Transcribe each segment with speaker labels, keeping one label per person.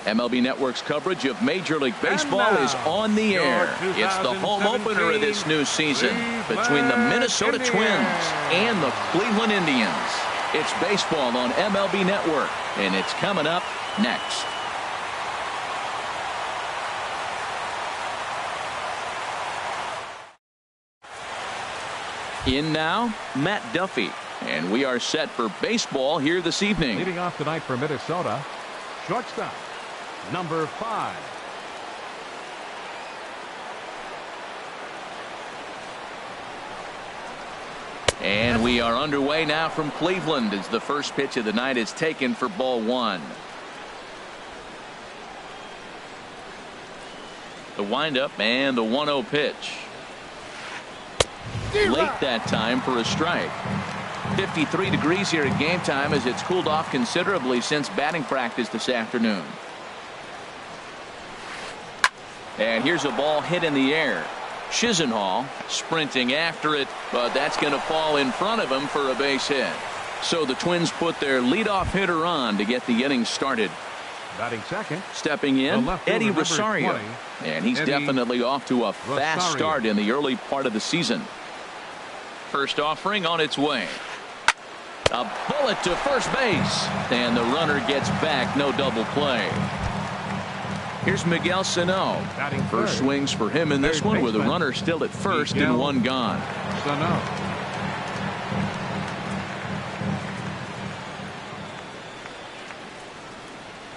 Speaker 1: MLB Network's coverage of Major League Baseball is on the air. It's the home opener of this new season between the Minnesota Twins and the Cleveland Indians. It's baseball on MLB Network, and it's coming up next. In now, Matt Duffy, and we are set for baseball here this evening.
Speaker 2: Leading off tonight for Minnesota, shortstop, number 5.
Speaker 1: And we are underway now from Cleveland as the first pitch of the night is taken for ball 1. The windup and the 1-0 pitch. Late that time for a strike. 53 degrees here at game time as it's cooled off considerably since batting practice this afternoon. And here's a ball hit in the air. Chisenhall sprinting after it, but that's going to fall in front of him for a base hit. So the Twins put their leadoff hitter on to get the inning started.
Speaker 2: Batting second.
Speaker 1: Stepping in, Eddie Rosario.
Speaker 2: 20,
Speaker 1: and he's definitely off to a fast start in the early part of the season. First offering on its way. A bullet to first base. And the runner gets back. No double play. Here's Miguel Sano. First swings for him in this one with a runner still at first and one gone.
Speaker 2: Sano.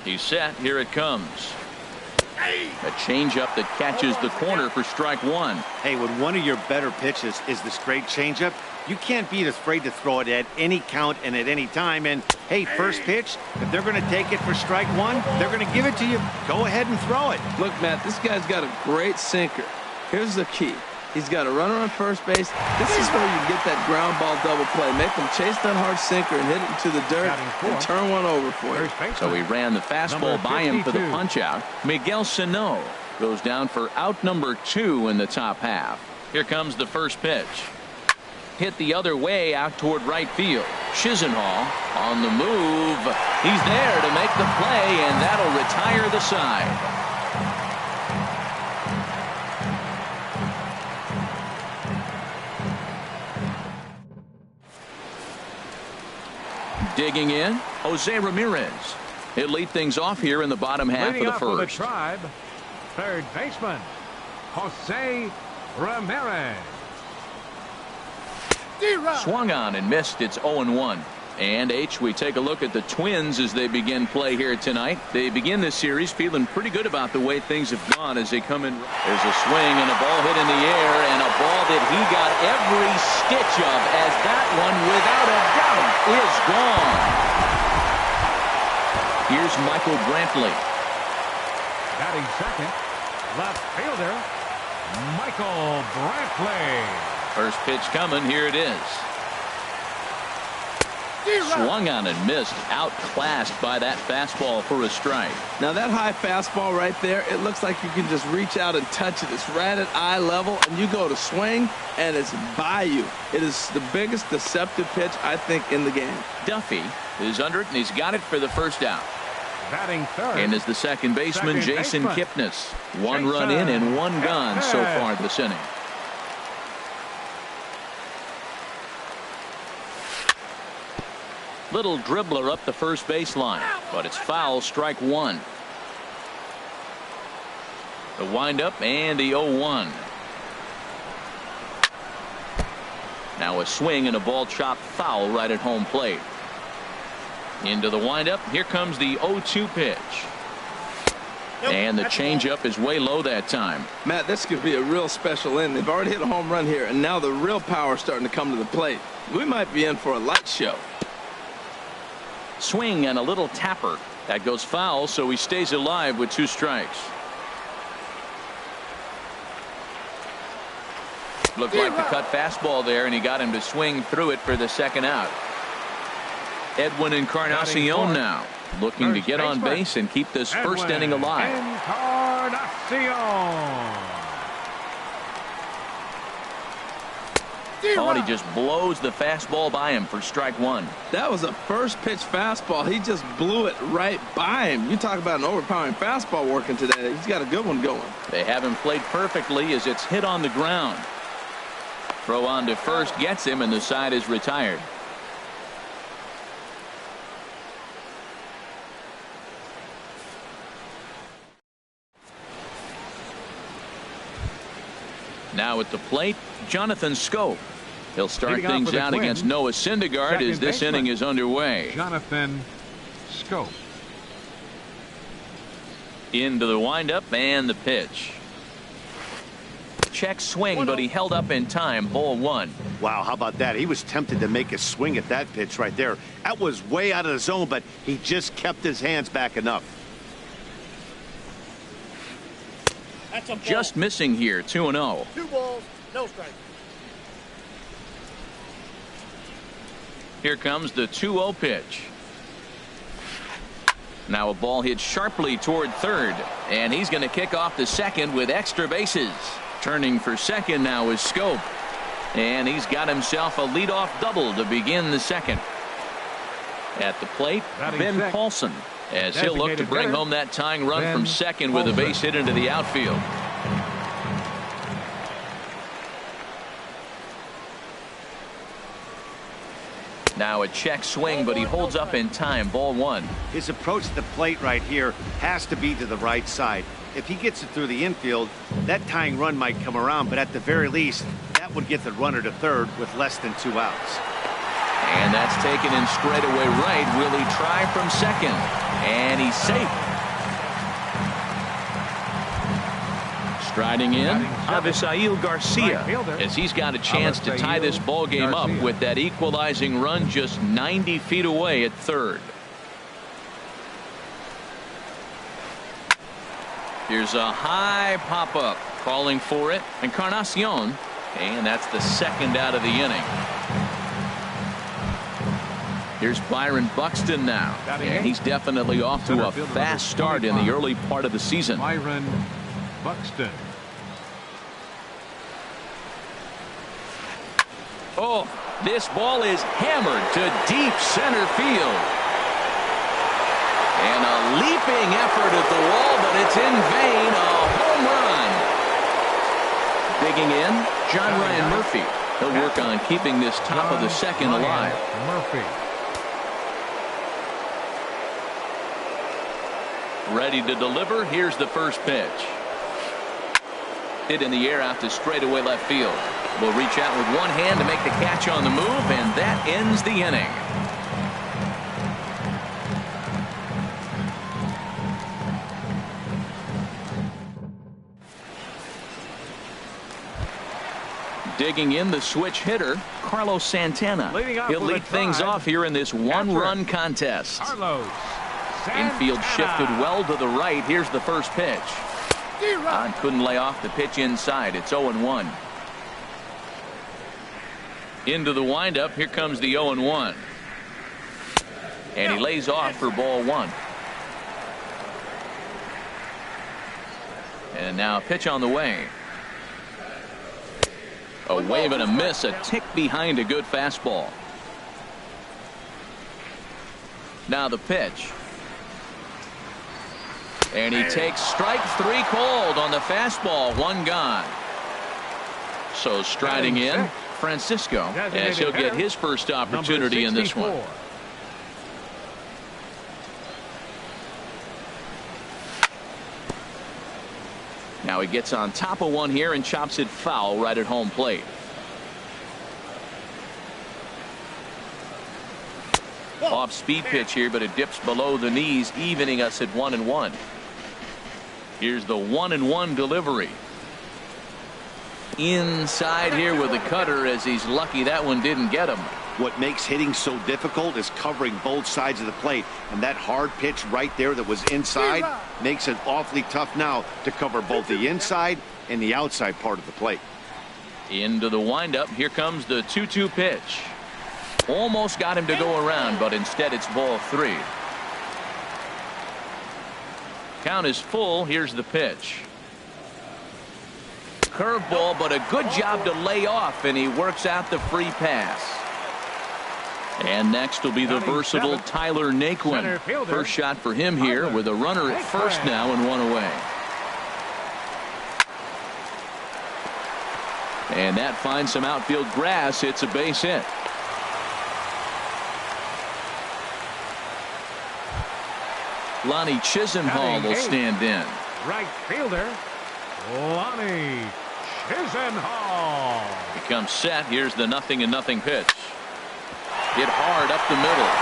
Speaker 1: He's set. Here it comes. A changeup that catches the corner for strike 1.
Speaker 3: Hey, when one of your better pitches is the straight changeup, you can't be afraid to throw it at any count and at any time. And hey, first pitch, if they're going to take it for strike 1, they're going to give it to you. Go ahead and throw it.
Speaker 4: Look, Matt, this guy's got a great sinker. Here's the key. He's got a runner on first base. This is where you get that ground ball double play. Make him chase that hard sinker and hit it into the dirt and turn one over for you.
Speaker 1: So he ran the fastball by him for the punch out. Miguel Sano goes down for out number 2 in the top half. Here comes the first pitch. Hit the other way out toward right field. Chisenhall on the move. He's there to make the play, and that'll retire the side. Digging in, Jose Ramirez. He'll lead things off here in the bottom half of the first.
Speaker 2: For the Tribe, third baseman, Jose Ramirez.
Speaker 1: Swung on and missed. It's 0-1. And we take a look at the Twins as they begin play here tonight. They begin this series feeling pretty good about the way things have gone as they come in. There's a swing and a ball hit in the air, and a ball that he got every stitch of, as that one, without a doubt, is gone. Here's Michael Brantley.
Speaker 2: Batting second, left fielder, Michael Brantley.
Speaker 1: First pitch coming. Here it is. Swung on and missed. Outclassed by that fastball for a strike.
Speaker 4: Now that high fastball right there, it looks like you can just reach out and touch it. It's right at eye level, and you go to swing, and it's by you. It is the biggest deceptive pitch, I think, in the game.
Speaker 1: Duffy is under it, and he's got it for the first out.
Speaker 2: Batting third.
Speaker 1: And is the second baseman, Jason Kipnis. One run in and one gone so far this inning. Little dribbler up the first baseline, but it's foul, strike 1. The windup and the 0-1. Now a swing and a ball chopped foul right at home plate. Into the windup. Here comes the 0-2 pitch. And the changeup is way low that time.
Speaker 4: Matt, this could be a real special inning. They've already hit a home run here, and now the real power is starting to come to the plate. We might be in for a light show.
Speaker 1: Swing and a little tapper. That goes foul, so he stays alive with 2 strikes. Looked like the cut fastball there, and he got him to swing through it for the second out. Edwin Encarnacion now looking to get on base and keep this first inning alive. Oh, and he just blows the fastball by him for strike one.
Speaker 4: That was a first pitch fastball. He just blew it right by him. You talk about an overpowering fastball working today. He's got a good one going.
Speaker 1: They haven't played perfectly as it's hit on the ground. Throw on to first gets him, and the side is retired. Now at the plate, Jonathan Schoop. He'll start things out against Noah Syndergaard as this inning is underway.
Speaker 2: Jonathan Schoop.
Speaker 1: Into the windup and the pitch. Check swing, but he held up in time. Ball one.
Speaker 3: Wow, how about that? He was tempted to make a swing at that pitch right there. That was way out of the zone, but he just kept his hands back enough.
Speaker 1: Just missing here, 2-0.
Speaker 5: 2 balls, no strike.
Speaker 1: Here comes the 2-0 pitch. Now a ball hit sharply toward third, and he's going to kick off the second with extra bases. Turning for second now is Schoop, and he's got himself a leadoff double to begin the second. At the plate, Ben Paulson, as he'll look to bring home that tying run from second with a base hit into the outfield. Now a check swing, but he holds up in time. Ball one.
Speaker 3: His approach to the plate right here has to be to the right side. If he gets it through the infield, that tying run might come around, but at the very least, that would get the runner to third with less than 2 outs.
Speaker 1: And that's taken in straightaway right. Will he try from second? And he's safe. Striding in, Avisail Garcia, as he's got a chance to tie this ball game up with that equalizing run just 90 feet away at third. Here's a high pop-up, calling for it, Encarnacion, and that's the second out of the inning. Here's Byron Buxton now, and he's definitely off to a fast start in the early part of the season.
Speaker 2: Byron Buxton.
Speaker 1: Oh, this ball is hammered to deep center field. And a leaping effort at the wall, but it's in vain. A home run. Digging in, John Ryan Murphy. He'll work on keeping this top of the second alive.
Speaker 2: Murphy.
Speaker 1: Ready to deliver. Here's the first pitch. Hit in the air out to straightaway left field. Will reach out with one hand to make the catch on the move, and that ends the inning. Digging in, the switch hitter, Carlos Santana. He'll lead things off here in this one-run contest.
Speaker 2: Carlos
Speaker 1: Infield shifted well to the right. Here's the first pitch. Couldn't lay off the pitch inside. It's 0-1. Into the windup. Here comes the 0-1. And he lays off for ball one. And now a pitch on the way. A wave and a miss, a tick behind a good fastball. Now the pitch. And he takes strike three called on the fastball. One gone. So striding in, Francisco, as he'll get his first opportunity in this one. Now he gets on top of one here and chops it foul right at home plate. Off speed pitch here, but it dips below the knees, evening us at 1-1. Here's the 1-1 delivery. Inside here with the cutter, as he's lucky that one didn't get him.
Speaker 3: What makes hitting so difficult is covering both sides of the plate, and that hard pitch right there that was inside makes it awfully tough now to cover both the inside and the outside part of the plate.
Speaker 1: Into the windup. Here comes the 2-2 pitch. Almost got him to go around, but instead it's ball three. Count is full. Here's the pitch. curveball, but a good job to lay off, and he works out the free pass. And next will be the versatile Tyler Naquin. First shot for him here with a runner at first now and one away. And that finds some outfield grass. It's a base hit. Lonnie Chisenhall will stand in.
Speaker 2: Right fielder, Lonnie Chisenhall.
Speaker 1: He comes set. Here's the 0-0 pitch. Hit hard up the middle.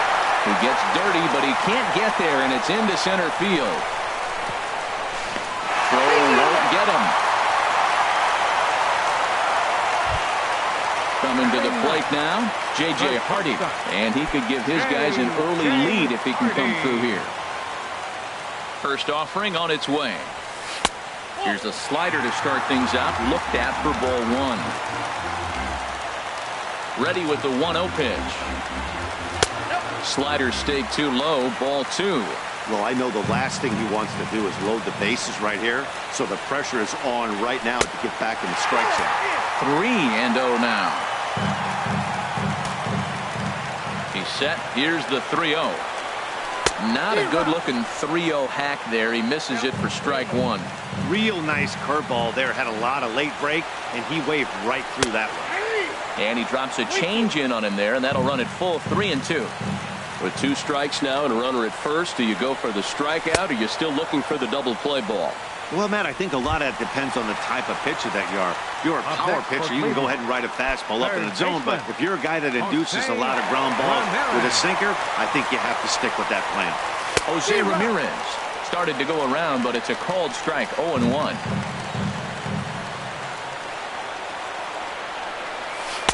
Speaker 1: He gets dirty, but he can't get there, and it's into center field. Throw won't get him. Coming to the plate now, J.J. Hardy. And he could give his guys an early lead if he can come through here. First offering on its way. Here's a slider to start things out. Looked at for ball one. Ready with the 1-0 pitch. Slider stayed too low. Ball two.
Speaker 3: Well, I know the last thing he wants to do is load the bases right here. So the pressure is on right now to get back in the strike zone.
Speaker 1: 3-0 now. He's set. Here's the 3-0. Not a good looking 3-0 hack there. He misses it for strike one.
Speaker 3: Real nice curveball there. Had a lot of late break, and he waved right through that one.
Speaker 1: And he drops a change in on him there, and that'll run it full 3-2. With 2 strikes now and a runner at first, do you go for the strikeout, or are you still looking for the double play ball?
Speaker 3: Well, Matt, I think a lot of that depends on the type of pitcher that you are. If you're a power pitcher, you can go ahead and ride a fastball up in the zone. But if you're a guy that induces a lot of ground balls with a sinker, I think you have to stick with that plan.
Speaker 1: Jose Ramirez started to go around, but it's a called strike. 0-1.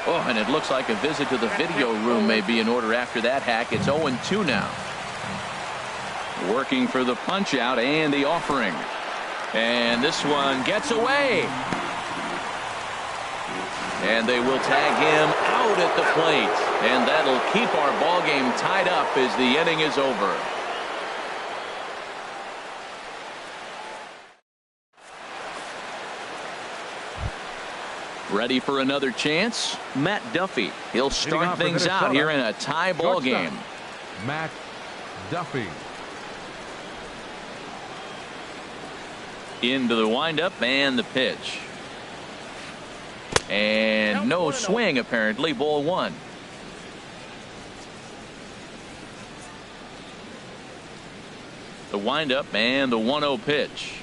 Speaker 1: Oh, and it looks like a visit to the video room may be in order after that hack. It's 0-2 now. Working for the punch out and the offering. And this one gets away. And they will tag him out at the plate. And that'll keep our ball game tied up as the inning is over. Ready for another chance? Matt Duffy. He'll start things out here in a tie ball game.
Speaker 2: Matt Duffy.
Speaker 1: Into the windup and the pitch. And no swing apparently. Ball one. The windup and the 1-0 pitch.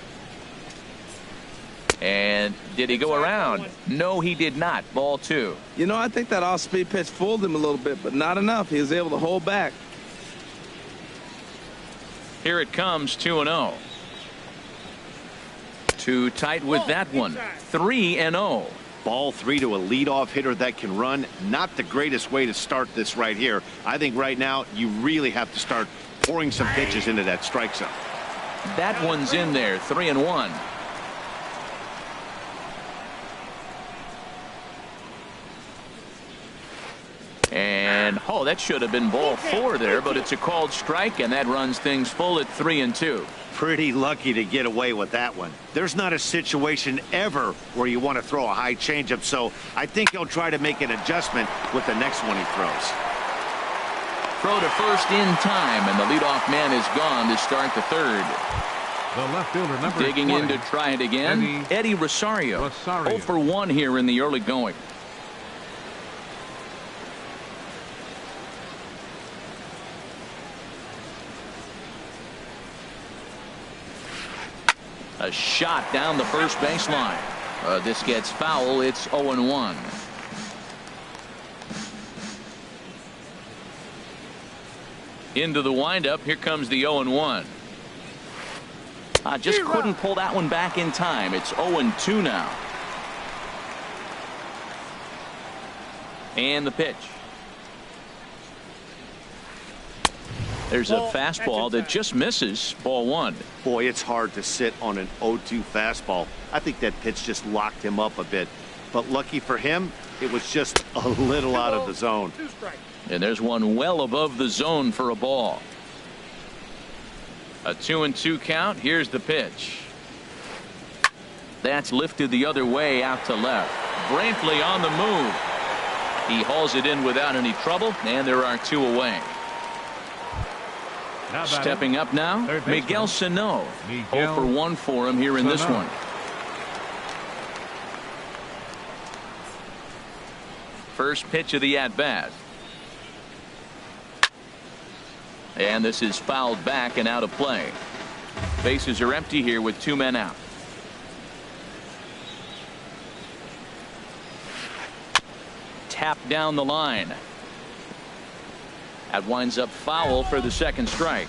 Speaker 1: And did he go around? No, he did not. Ball two.
Speaker 4: You know, I think that off-speed pitch fooled him a little bit, but not enough. He was able to hold back.
Speaker 1: Here it comes, 2-0. Too tight with that one. 3-0.
Speaker 3: Ball three to a leadoff hitter that can run. Not the greatest way to start this right here. I think right now you really have to start pouring some pitches into that strike zone.
Speaker 1: That one's in there. 3-1. And oh, that should have been ball four there, but it's a called strike, and that runs things full at 3-2.
Speaker 3: Pretty lucky to get away with that one. There's not a situation ever where you want to throw a high changeup, so I think he'll try to make an adjustment with the next one he throws.
Speaker 1: Throw to first in time, and the leadoff man is gone to start the third.
Speaker 2: The left fielder, number
Speaker 1: Digging
Speaker 2: 20,
Speaker 1: in to try it again, Eddie Rosario. 0 for 1 here in the early going. A shot down the first baseline. This gets foul. It's 0-1. Into the windup. Here comes the 0-1. Just couldn't pull that one back in time. It's 0-2 now. And the pitch. There's a fastball that just misses. Ball one.
Speaker 3: Boy, it's hard to sit on an 0-2 fastball. I think that pitch just locked him up a bit. But lucky for him, it was just a little out of the zone.
Speaker 1: And there's one well above the zone for a ball. A 2-2 count. Here's the pitch. That's lifted the other way out to left. Brantley on the move. He hauls it in without any trouble, and there are 2 away. Stepping up now, Miguel Sano. 0 for 1 for him here in this one. First pitch of the at-bat. And this is fouled back and out of play. Bases are empty here with 2 men out. Tap down the line. That winds up foul for the second strike.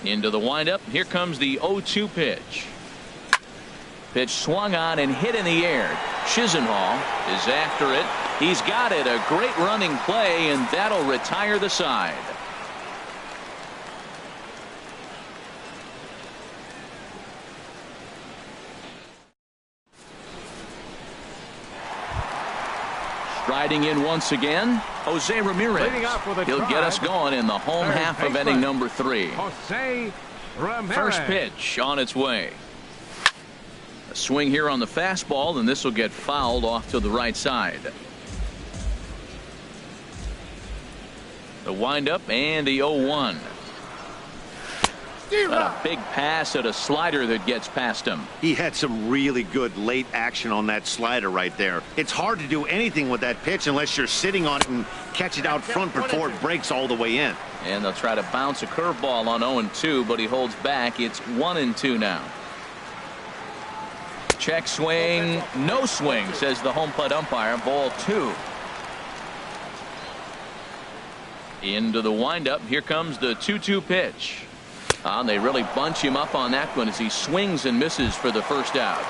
Speaker 1: Into the windup. Here comes the 0-2 pitch. Pitch swung on and hit in the air. Chisenhall is after it. He's got it. A great running play, and that'll retire the side. Striding in once again, Jose Ramirez. He'll get us going in the home half of inning number 3.
Speaker 2: Jose Ramirez.
Speaker 1: First pitch on its way. A swing here on the fastball, and this will get fouled off to the right side. The windup and the 0-1. A big pass at a slider that gets past him.
Speaker 3: He had some really good late action on that slider right there. It's hard to do anything with that pitch unless you're sitting on it and catch it out front before it breaks all the way in.
Speaker 1: And they'll try to bounce a curveball on 0-2, but he holds back. It's 1-2 now. Check swing, no swing, says the home plate umpire. Ball 2. Into the windup. Here comes the 2-2 pitch. They really bunch him up on that one as he swings and misses for the first out.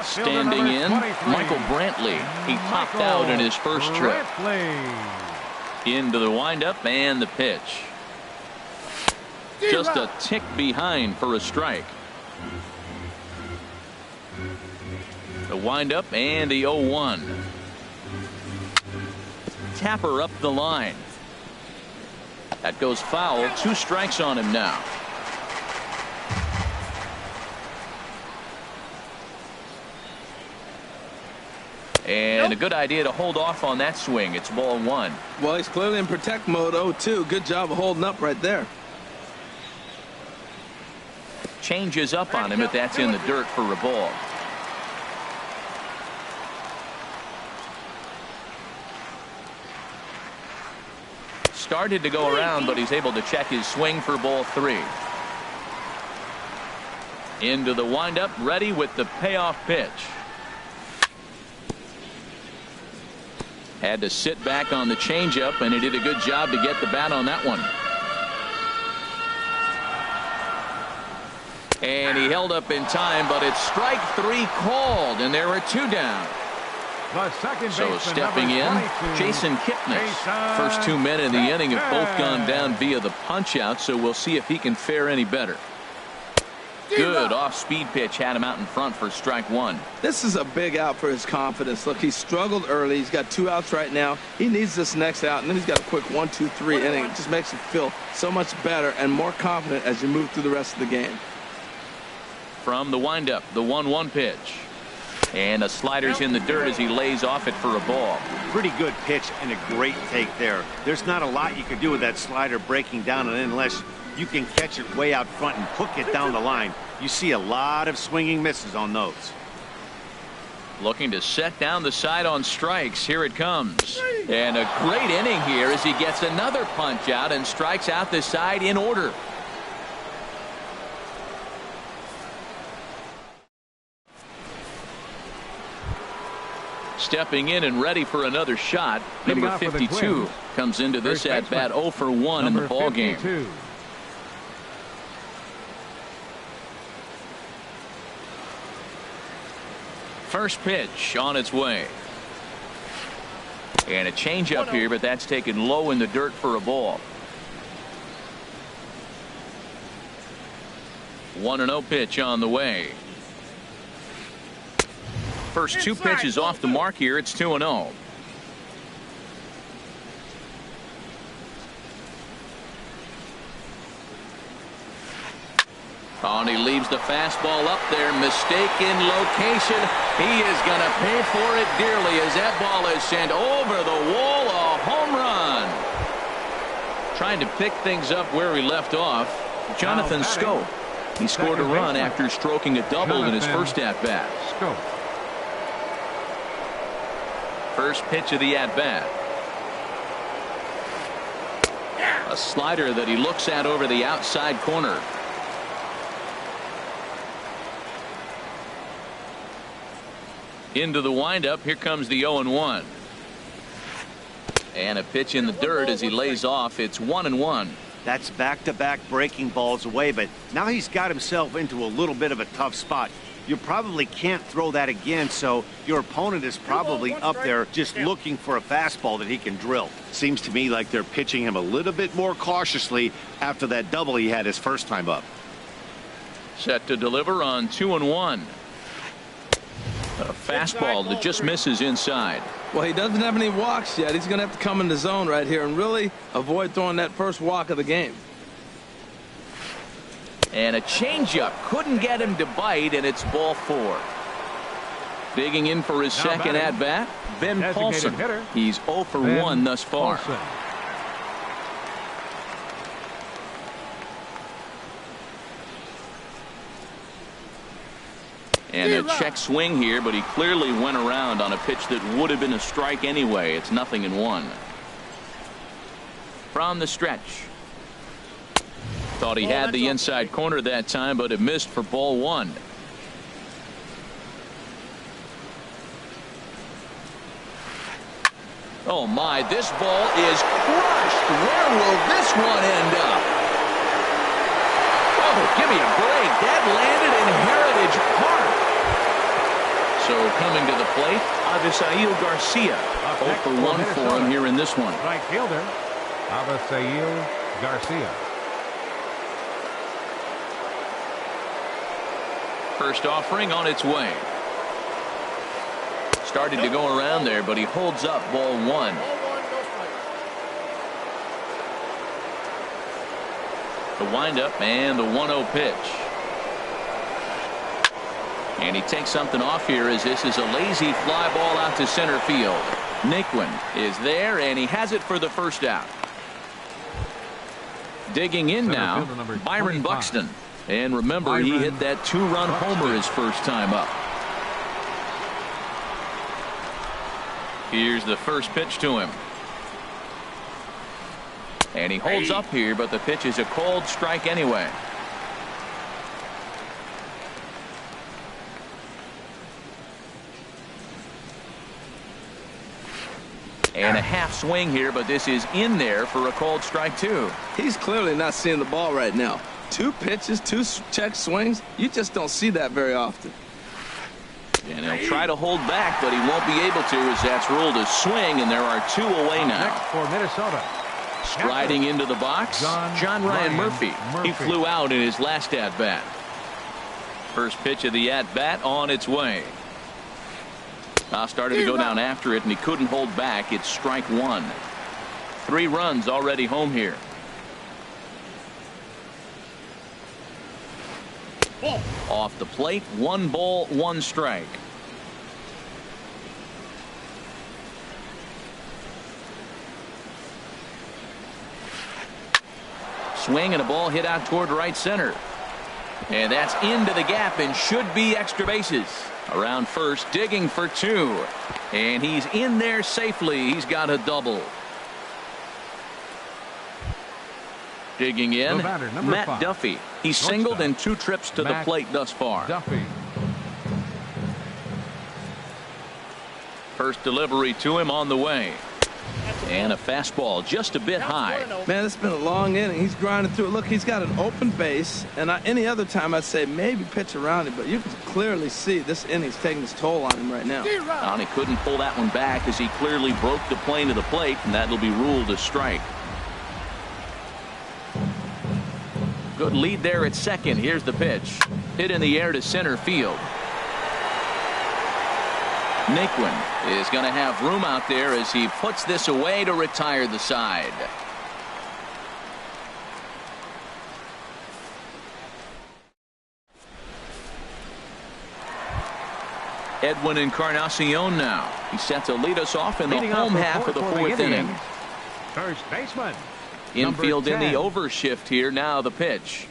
Speaker 1: Standing in, Michael Brantley. He popped out in his first trip. Into the windup and the pitch. Just a tick behind for a strike. The windup and the 0-1. Tapper up the line. That goes foul. 2 strikes on him now. And a good idea to hold off on that swing. It's ball 1.
Speaker 4: Well, he's clearly in protect mode. 0-2. Good job of holding up right there.
Speaker 1: Changes up on him, but that's in the dirt for a ball. Started to go around, but he's able to check his swing for ball 3. Into the windup, ready with the payoff pitch. Had to sit back on the changeup, and he did a good job to get the bat on that one. And he held up in time, but it's strike 3 called, and there are 2 down. So stepping in, Jason Kipnis. First 2 men in the inning have both gone down via the punch out, so we'll see if he can fare any better. Good off-speed pitch had him out in front for strike 1.
Speaker 4: This is a big out for his confidence. Look, he struggled early. He's got 2 outs right now. He needs this next out, and then he's got a quick 1-2-3 inning. It just makes him feel so much better and more confident as you move through the rest of the game.
Speaker 1: From the windup, the 1-1 pitch. And the slider's in the dirt as he lays off it for a ball.
Speaker 3: Pretty good pitch and a great take there. There's not a lot you can do with that slider breaking down, and unless you can catch it way out front and hook it down the line, you see a lot of swinging misses on those.
Speaker 1: Looking to set down the side on strikes. Here it comes. And a great inning here as he gets another punch out and strikes out the side in order. Stepping in and ready for another shot. Number 52 comes into this at bat 0 for 1 in the ball game. First pitch on its way. And a changeup here, but that's taken low in the dirt for a ball. 1-0 pitch on the way. First 2 pitches off the mark here. It's 2-0. Oh, and he leaves the fastball up there. Mistaken location. He is going to pay for it dearly as that ball is sent over the wall. A home run. Trying to pick things up where he left off. Jonathan Scope. He scored a run after stroking a double in his first at-bat. First pitch of the at-bat. A slider that he looks at over the outside corner. Into the windup. Here comes the 0-1. And a pitch in the dirt as he lays off. It's 1-1.
Speaker 3: That's back-to-back breaking balls away, but now he's got himself into a little bit of a tough spot. You probably can't throw that again, so your opponent is probably up there just looking for a fastball that he can drill.
Speaker 5: Seems to me like they're pitching him a little bit more cautiously after that double he had his first time up.
Speaker 1: Set to deliver on 2-1. A fastball that just misses inside.
Speaker 4: Well, he doesn't have any walks yet. He's going to have to come in the zone right here and really avoid throwing that first walk of the game.
Speaker 1: And a changeup couldn't get him to bite, and it's ball 4. Digging in for his second at bat, Ben Paulson. He's 0 for 1 thus far. And a check swing here, but he clearly went around on a pitch that would have been a strike anyway. It's 0-1. From the stretch. Thought he had the inside corner that time, but it missed for ball 1. Oh my, this ball is crushed. Where will this one end up? Oh, give me a break. That landed in Heritage Park. So coming to the plate, Avisail Garcia. 0 for 1 for him here in this one.
Speaker 2: Right fielder, Avisail Garcia.
Speaker 1: First offering on its way. Started to go around there, but he holds up ball 1. The windup and the 1-0 pitch. And he takes something off here as this is a lazy fly ball out to center field. Naquin is there, and he has it for the first out. Digging in now, Byron Buxton. And remember, he hit that 2-run homer his first time up. Here's the first pitch to him. And he holds up here, but the pitch is a cold strike anyway. And a half swing here, but this is in there for a cold strike too.
Speaker 4: He's clearly not seeing the ball right now. 2 pitches, 2 check swings. You just don't see that very often.
Speaker 1: And he'll try to hold back, but he won't be able to as that's ruled a swing, and there are 2 away now.
Speaker 2: Next for Minnesota.
Speaker 1: Striding into the box, John Ryan Murphy. He flew out in his last at-bat. First pitch of the at-bat on its way. Started to go down after it, and he couldn't hold back. It's strike 1. 3 runs already home here. Off the plate, 1 ball, 1 strike. Swing and a ball hit out toward right center. And that's into the gap and should be extra bases. Around first, digging for 2. And he's in there safely. He's got a double. Digging in, Matt
Speaker 2: 5.
Speaker 1: Duffy. He's singled in 2 trips to the plate thus far.
Speaker 2: Duffy.
Speaker 1: First delivery to him on the way. And a fastball just a bit high.
Speaker 4: Man, it's been a long inning. He's grinding through it. Look, he's got an open base, and any other time I'd say maybe pitch around it, but you can clearly see this inning's taking its toll on him right now.
Speaker 1: And he couldn't pull that one back as he clearly broke the plane to the plate, and that'll be ruled a strike. Good lead there at second. Here's the pitch. Hit in the air to center field. Naquin is going to have room out there as he puts this away to retire the side. Edwin Encarnacion now. He's set to lead us off in the
Speaker 2: Leading
Speaker 1: home
Speaker 2: off
Speaker 1: half of the
Speaker 2: for
Speaker 1: fourth inning.
Speaker 2: First baseman.
Speaker 1: Infield in the
Speaker 2: number 10.
Speaker 1: overshift here. Now the pitch.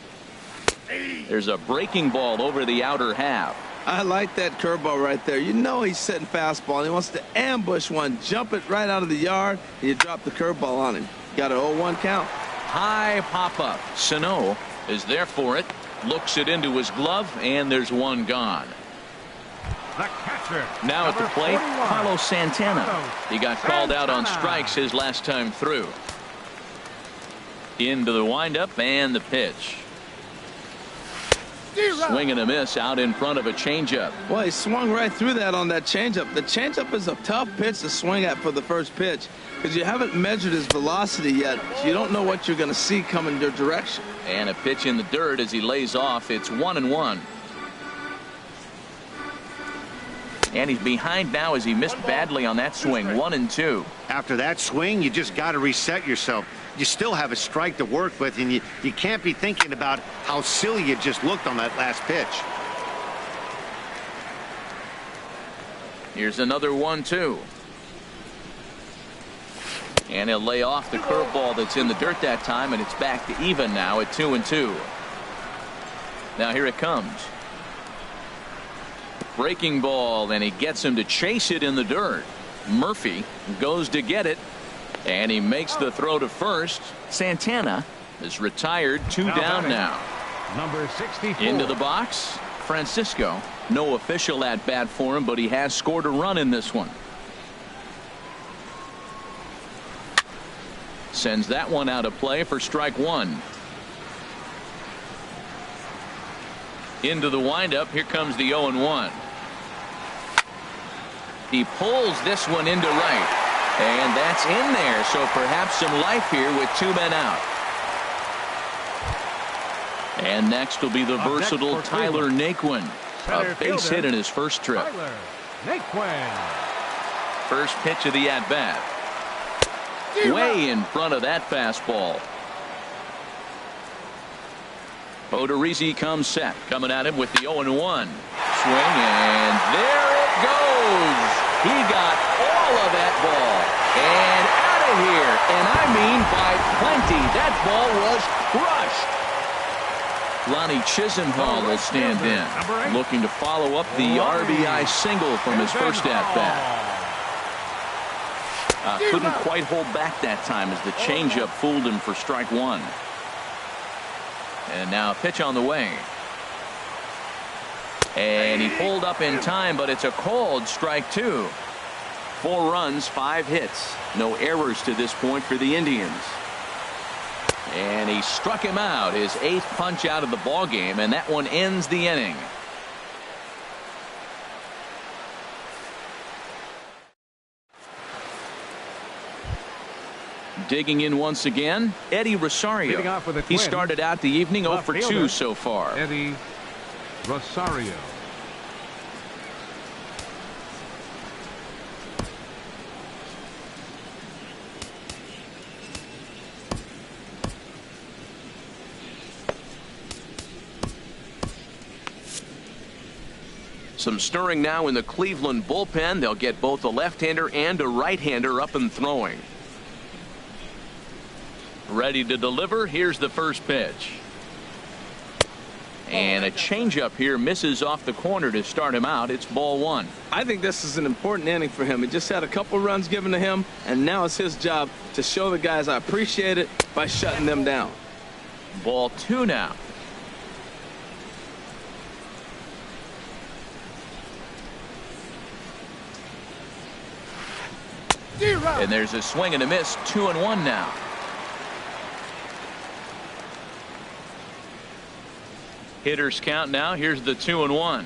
Speaker 1: There's a breaking ball over the outer half.
Speaker 4: I like that curveball right there. You know he's setting fastball, and he wants to ambush one, jump it right out of the yard, and you drop the curveball on him. Got an 0-1 count.
Speaker 1: High pop-up. Sano is there for it. Looks it into his glove, and there's one gone.
Speaker 2: The catcher.
Speaker 1: Now at the
Speaker 2: number
Speaker 1: plate,
Speaker 2: 41.
Speaker 1: Carlos Santana. He got called out on
Speaker 2: Santana.
Speaker 1: strikes his last time through. Into the windup and the pitch. Swing and a miss out in front of a changeup.
Speaker 4: Well, he swung right through that on that changeup. The changeup is a tough pitch to swing at for the first pitch because you haven't measured his velocity yet. So you don't know what you're going to see coming your direction.
Speaker 1: And a pitch in the dirt as he lays off. It's 1-1. And he's behind now as he missed badly on that swing. 1-2.
Speaker 5: After that swing, you just got to reset yourself. You still have a strike to work with, and you can't be thinking about how silly you just looked on that last pitch.
Speaker 1: Here's another 1-2. And he'll lay off the curveball that's in the dirt that time, and it's back to even now at 2-2. Now here it comes. Breaking ball, and he gets him to chase it in the dirt. Murphy goes to get it, and he makes the throw to first. Santana is retired. 2 down now.
Speaker 2: Number 64.
Speaker 1: Into the box, Francisco. No official at bat for him, but he has scored a run in this one. Sends that one out of play for strike one. Into the windup. Here comes the 0-1. He pulls this one into right. And that's in there. So perhaps some life here with 2 men out. And next will be the versatile Tyler Naquin. A base hit in his first trip.
Speaker 2: Tyler Naquin.
Speaker 1: First pitch of the at-bat. Way in front of that fastball. Odorizzi comes set. Coming at him with the 0-1. Swing, and there it goes. He got all of that ball. And out of here. And I mean by plenty. That ball was crushed. Lonnie Chisenhall will stand in. Looking to follow up the RBI single from his first at-bat. Couldn't quite hold back that time as the changeup fooled him for strike one. And now a pitch on the way. And he pulled up in time, but it's a called strike two. 4 runs, 5 hits. No errors to this point for the Indians. And he struck him out, his 8th punch out of the ball game, and that one ends the inning. Digging in once again, Eddie Rosario. He started out the evening 0 for 2 so far.
Speaker 2: Eddie Rosario.
Speaker 1: Some stirring now in the Cleveland bullpen. They'll get both a left-hander and a right-hander up and throwing. Ready to deliver. Here's the first pitch. And a changeup here misses off the corner to start him out. It's ball 1.
Speaker 4: I think this is an important inning for him. He just had a couple runs given to him, and now it's his job to show the guys I appreciate it by shutting them down.
Speaker 1: Ball 2 now. And there's a swing and a miss. 2-1 now. Hitters count now. Here's the 2-1.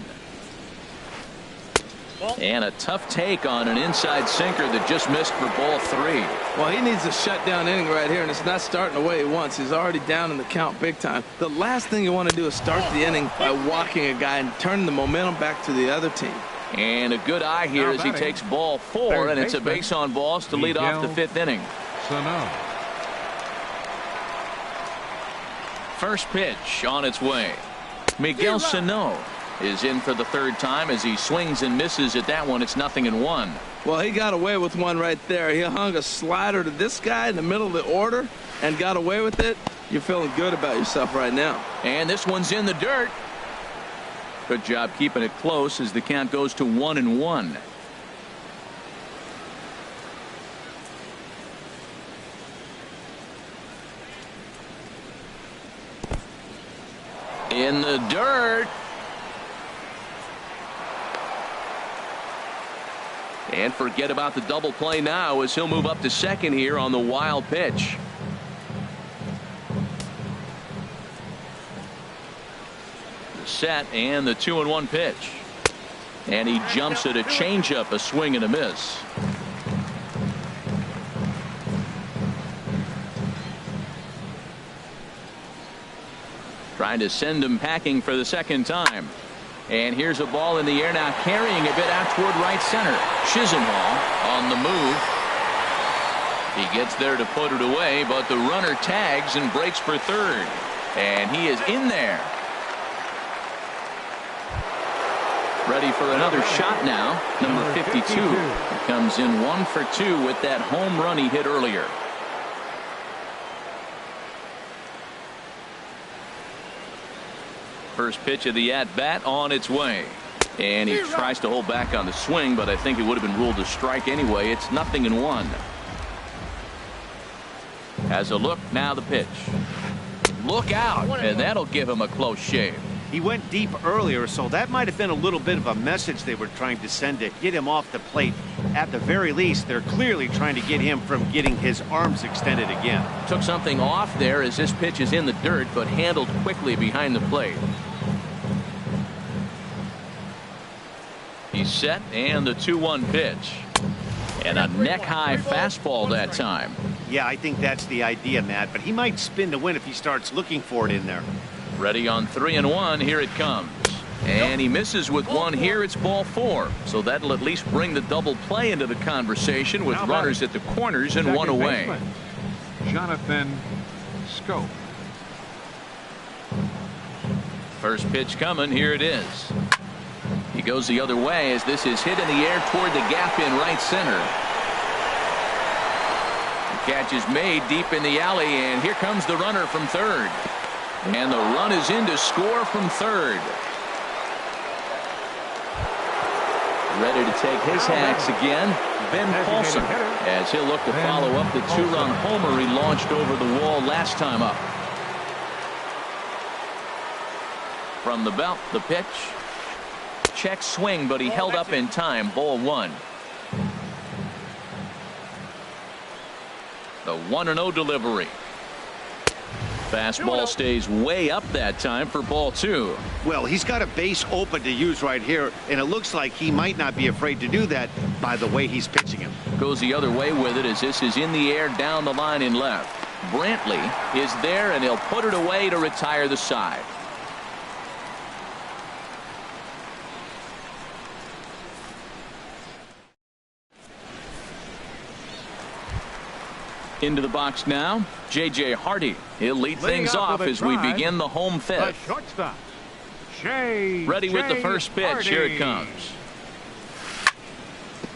Speaker 1: And a tough take on an inside sinker that just missed for ball 3.
Speaker 4: Well, he needs a shutdown inning right here, and it's not starting the way he wants. He's already down in the count big time. The last thing you want to do is start the inning by walking a guy and turning the momentum back to the other team.
Speaker 1: And a good eye here as he takes ball 4, and it's a base on balls to lead off the 5th inning.
Speaker 2: Sano.
Speaker 1: First pitch on its way. Miguel Sano is in for the third time as he swings and misses at that one. It's 0-1.
Speaker 4: Well, he got away with one right there. He hung a slider to this guy in the middle of the order and got away with it. You're feeling good about yourself right now.
Speaker 1: And this one's in the dirt. Good job keeping it close as the count goes to 1-1. In the dirt. And forget about the double play now as he'll move up to second here on the wild pitch. The set and the 2-1 pitch. And he jumps at a changeup, a swing and a miss. Trying to send him packing for the second time. And here's a ball in the air now, carrying a bit out toward right center. Chisenhall on the move. He gets there to put it away, but the runner tags and breaks for third. And he is in there. Ready for another shot now. Number 52. He comes in 1 for 2 with that home run he hit earlier. First pitch of the at-bat on its way. And he tries to hold back on the swing, but I think it would have been ruled a strike anyway. It's 0-1. Has a look, now the pitch. Look out, and that'll give him a close shave.
Speaker 3: He went deep earlier, so that might have been a little bit of a message they were trying to send to get him off the plate. At the very least, they're clearly trying to get him from getting his arms extended again.
Speaker 1: Took something off there as this pitch is in the dirt, but handled quickly behind the plate. He's set, and the 2-1 pitch. And a neck-high fastball that time.
Speaker 3: Yeah, I think that's the idea, Matt, but he might spin to win if he starts looking for it in there.
Speaker 1: Ready on 3-1. Here it comes. And he misses with one here. It's ball 4. So that'll at least bring the double play into the conversation with runners at the corners and one away.
Speaker 2: Jonathan Scope.
Speaker 1: First pitch coming. Here it is. He goes the other way as this is hit in the air toward the gap in right center. The catch is made deep in the alley, and here comes the runner from third. And the run is in to score from third. Ready to take his hacks again, Ben Paulson, as he'll look to follow up the 2-run homer he launched over the wall last time up. From the belt, the pitch. Check swing, but he held up in time. Ball 1. The 1-0 delivery. Fastball stays way up that time for ball 2.
Speaker 5: Well, he's got a base open to use right here, and it looks like he might not be afraid to do that by the way he's pitching him.
Speaker 1: Goes the other way with it as this is in the air down the line in left. Brantley is there, and he'll put it away to retire the side. Into the box now, J.J. Hardy. He'll lead things off as we begin the home fifth.
Speaker 2: Shortstop.
Speaker 1: Ready with the first pitch.
Speaker 2: Hardy.
Speaker 1: Here it comes.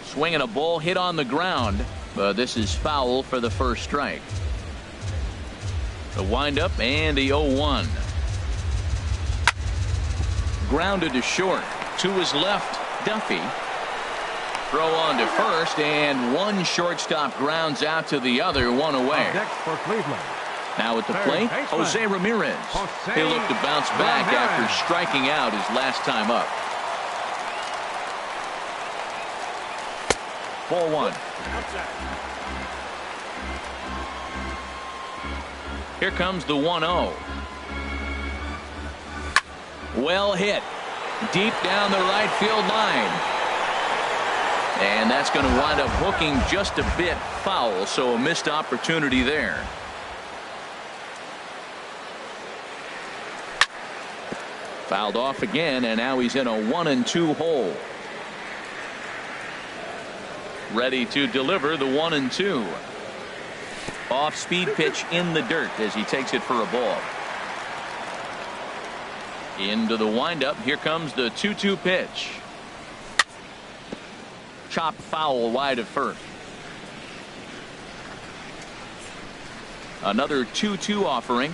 Speaker 1: Swinging a ball hit on the ground, but this is foul for the first strike. The windup and the 0-1. Grounded to short. To his left, Duffy. Throw on to first, and one shortstop grounds out to the other, one away.
Speaker 2: Next for Cleveland.
Speaker 1: Now at the plate, Jose Ramirez. He'll look to bounce back after striking out his last time up. Ball 1. Here comes the 1-0. Well hit. Deep down the right field line. And that's going to wind up hooking just a bit foul, so a missed opportunity there. Fouled off again, and now he's in a 1-2 hole. Ready to deliver the 1-2. Off-speed pitch in the dirt as he takes it for a ball. Into the windup. Here comes the 2-2 pitch. Chop foul wide of first. Another 2-2 offering.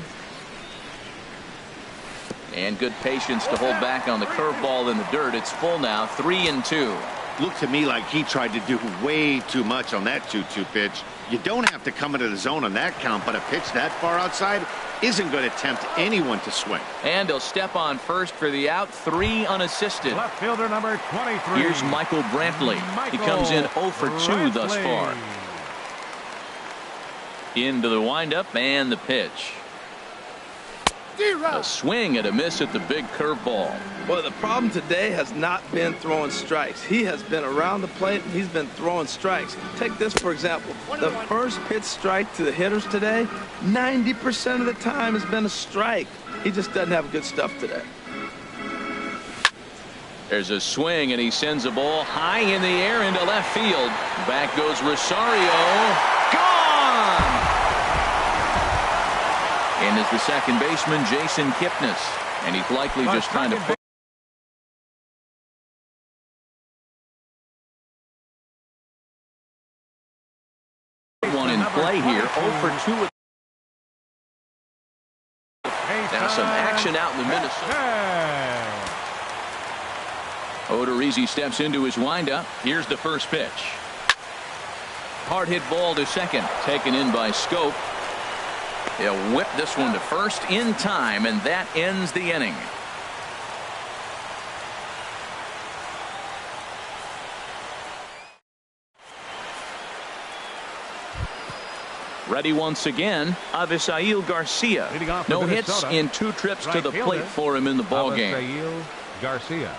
Speaker 1: And good patience to hold back on the curveball in the dirt. It's full now, 3-2.
Speaker 5: Looked to me like he tried to do way too much on that 2-2 pitch. You don't have to come into the zone on that count, but a pitch that far outside isn't going to tempt anyone to swing.
Speaker 1: And he'll step on first for the out, 3 unassisted.
Speaker 2: Left fielder number 23.
Speaker 1: Here's Michael Brantley. He comes in 0 for 2 thus far. Into the windup and the pitch. A swing and a miss at the big curveball.
Speaker 4: Well, the problem today has not been throwing strikes. He has been around the plate and he's been throwing strikes. Take this, for example. The first pitch strike to the hitters today, 90% of the time has been a strike. He just doesn't have good stuff today.
Speaker 1: There's a swing, and he sends a ball high in the air into left field. Back goes Rosario. Gone! And is the second baseman, Jason Kipnis. And he's likely just trying to put one in play here. 0 for 2. Now some action out in the Minnesota. Odorizzi steps into his windup. Here's the first pitch. Hard hit ball to second. Taken in by Scope. He'll whip this one to first in time, and that ends the inning. Ready once again, Avisail Garcia. No hits in 2 trips to the plate for him in the ballgame.
Speaker 2: Avisail Garcia.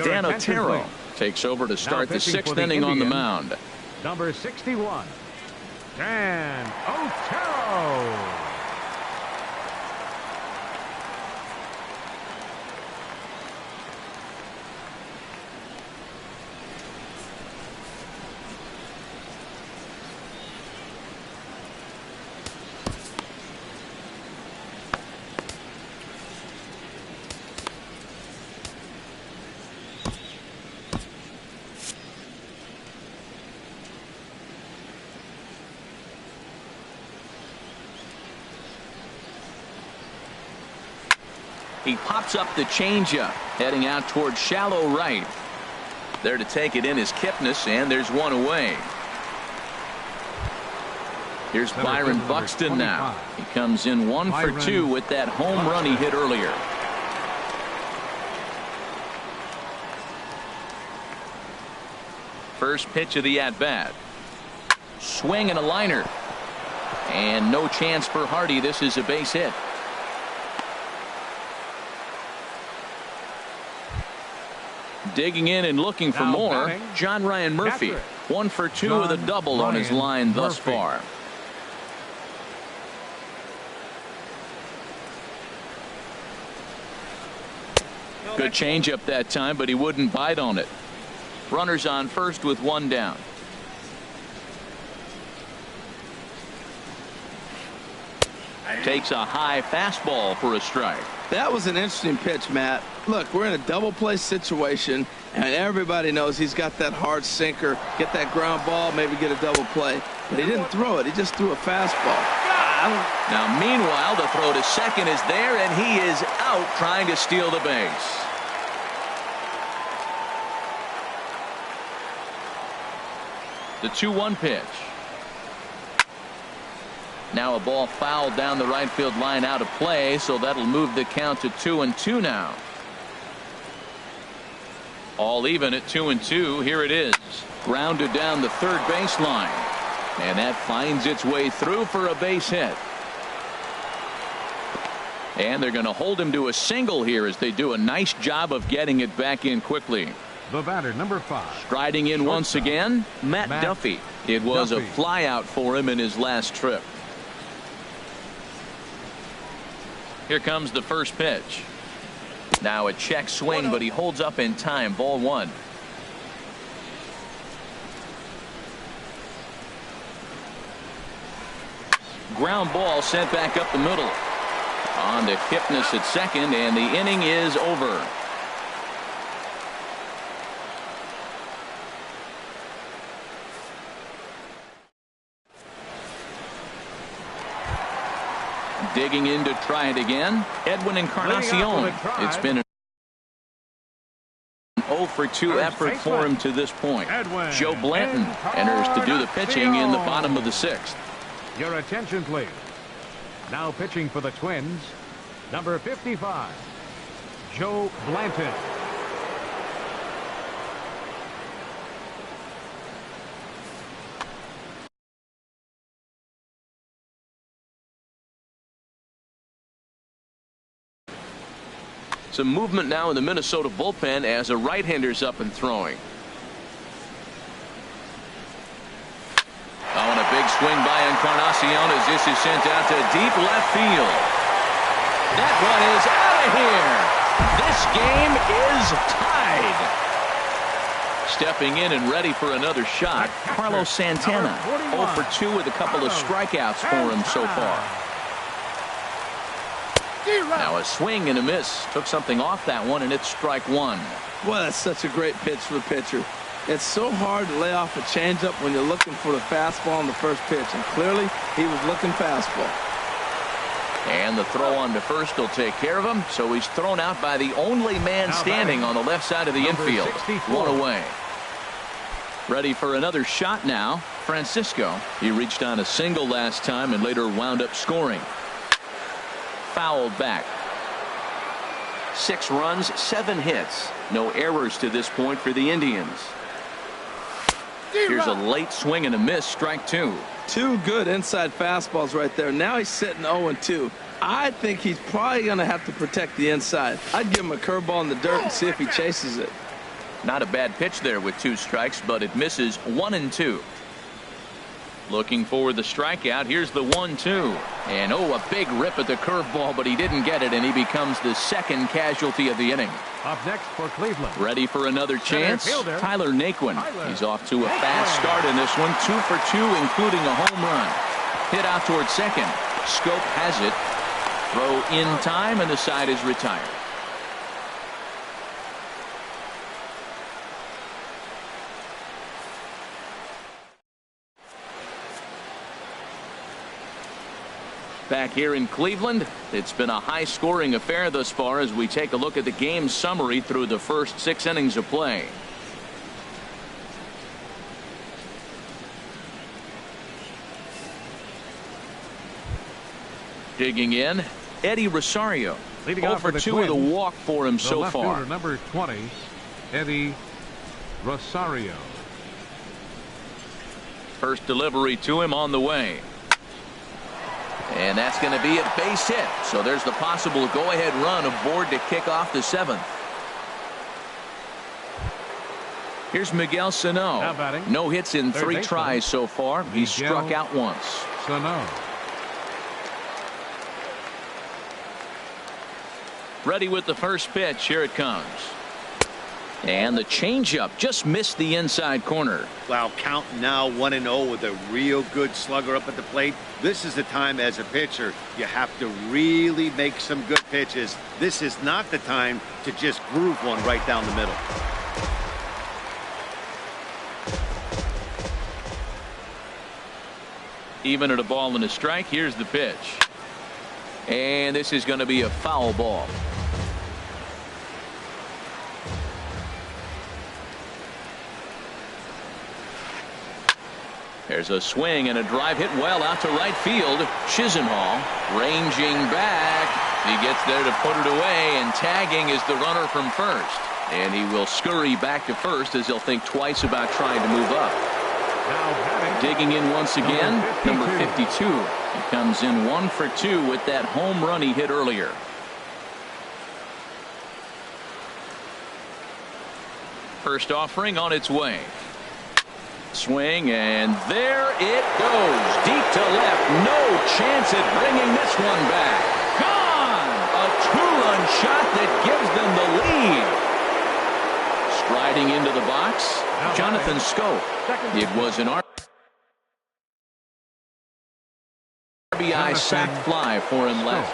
Speaker 1: Dan Otero takes over to start the 6th inning on the mound.
Speaker 2: Number 61, Dan Otero.
Speaker 1: He pops up the changeup, heading out towards shallow right. There to take it in is Kipnis, and there's one away. Here's Byron Buxton now. He comes in 1 for 2 with that home run he hit earlier. First pitch of the at-bat. Swing and a liner. And no chance for Hardy. This is a base hit. Digging in and looking for more, John Ryan Murphy. 1 for 2 with a double on his line thus far. Good changeup that time, but he wouldn't bite on it. Runners on first with 1 down. Takes a high fastball for a strike.
Speaker 4: That was an interesting pitch, Matt. Look, we're in a double play situation, and everybody knows he's got that hard sinker, get that ground ball, maybe get a double play. But he didn't throw it. He just threw a fastball.
Speaker 1: Now, meanwhile, the throw to second is there, and he is out trying to steal the base. The 2-1 pitch. Now a ball fouled down the right field line out of play, so that'll move the count to 2-2 now. All even at 2-2. Here it is. Grounded down the third baseline. And that finds its way through for a base hit. And they're going to hold him to a single here as they do a nice job of getting it back in quickly.
Speaker 2: The batter, number 5.
Speaker 1: Striding in once again, Matt Duffy. It was a flyout for him in his last trip. Here comes the first pitch. Now a check swing, but he holds up in time. Ball 1. ground ball sent back up the middle. On to Kipnis at second, and the inning is over. Digging in to try it again, Edwin Encarnacion. It's been an 0-for-2 effort for him to this point. Joe Blanton enters to do the pitching in the bottom of the sixth.
Speaker 2: Your attention, please. Now pitching for the Twins, number 55, Joe Blanton.
Speaker 1: Some movement now in the Minnesota bullpen as a right-hander's up and throwing. Oh, and a big swing by Encarnacion as this is sent out to deep left field. That one is out of here. This game is tied. Stepping in and ready for another shot, Carlos Santana. 0-for-2 with a couple of strikeouts for him so far. Now a swing and a miss. Took something off that one, and it's strike one.
Speaker 4: Boy, that's such a great pitch for a pitcher. It's so hard to lay off a changeup when you're looking for the fastball on the first pitch, and clearly he was looking fastball.
Speaker 1: And the throw on to first will take care of him, so he's thrown out by the only man standing on the left side of the infield.
Speaker 2: 64.
Speaker 1: One away. Ready for another shot now. Francisco. He reached on a single last time and later wound up scoring. Fouled back. 6 runs, 7 hits. No errors to this point for the Indians. Here's a late swing and a miss. Strike two.
Speaker 4: 2 good inside fastballs right there. Now he's sitting 0-2. I think he's probably going to have to protect the inside. I'd give him a curveball in the dirt and see if he chases it.
Speaker 1: Not a bad pitch there with 2 strikes, but it misses 1-2. Looking for the strikeout. Here's the 1-2. And oh, a big rip at the curveball, but he didn't get it, and he becomes the second casualty of the inning.
Speaker 2: Up next for Cleveland.
Speaker 1: Ready for another chance.
Speaker 2: fielder,
Speaker 1: Tyler Naquin. He's off to a fast start in this one. 2 for 2, including a home run. Hit out towards second. Scope has it. Throw in time, and the side is retired. Back here in Cleveland, it's been a high-scoring affair thus far as we take a look at the game summary through the first 6 innings of play. Digging in, Eddie Rosario.
Speaker 2: Leading off for
Speaker 1: 0-for-2
Speaker 2: the
Speaker 1: with a
Speaker 2: Twins,
Speaker 1: walk for him so
Speaker 2: left
Speaker 1: far.
Speaker 2: fielder, number 20, Eddie Rosario.
Speaker 1: First delivery to him on the way. And that's going to be a base hit. So there's the possible go-ahead run aboard to kick off the 7th. Here's Miguel Sano. No hits in 3 tries so far. He's struck out once.
Speaker 2: Sano.
Speaker 1: Ready with the first pitch. Here it comes. And the changeup just missed the inside corner.
Speaker 3: Wow, count now 1-0 with a real good slugger up at the plate. This is the time as a pitcher you have to really make some good pitches. This is not the time to just groove one right down the middle.
Speaker 1: Even at a ball and a strike. Here's the pitch. And this is going to be a foul ball. There's a swing and a drive hit well out to right field. Chisenhall ranging back. He gets there to put it away, and tagging is the runner from first. And he will scurry back to first as he'll think twice about trying to move up. Digging in once again, number 52. He comes in 1 for 2 with that home run he hit earlier. First offering on its way. Swing, and there it goes. Deep to left. No chance at bringing this one back. Gone! A 2-run shot that gives them the lead. Striding into the box, Jonathan Scope. It was an RBI sac fly for him left.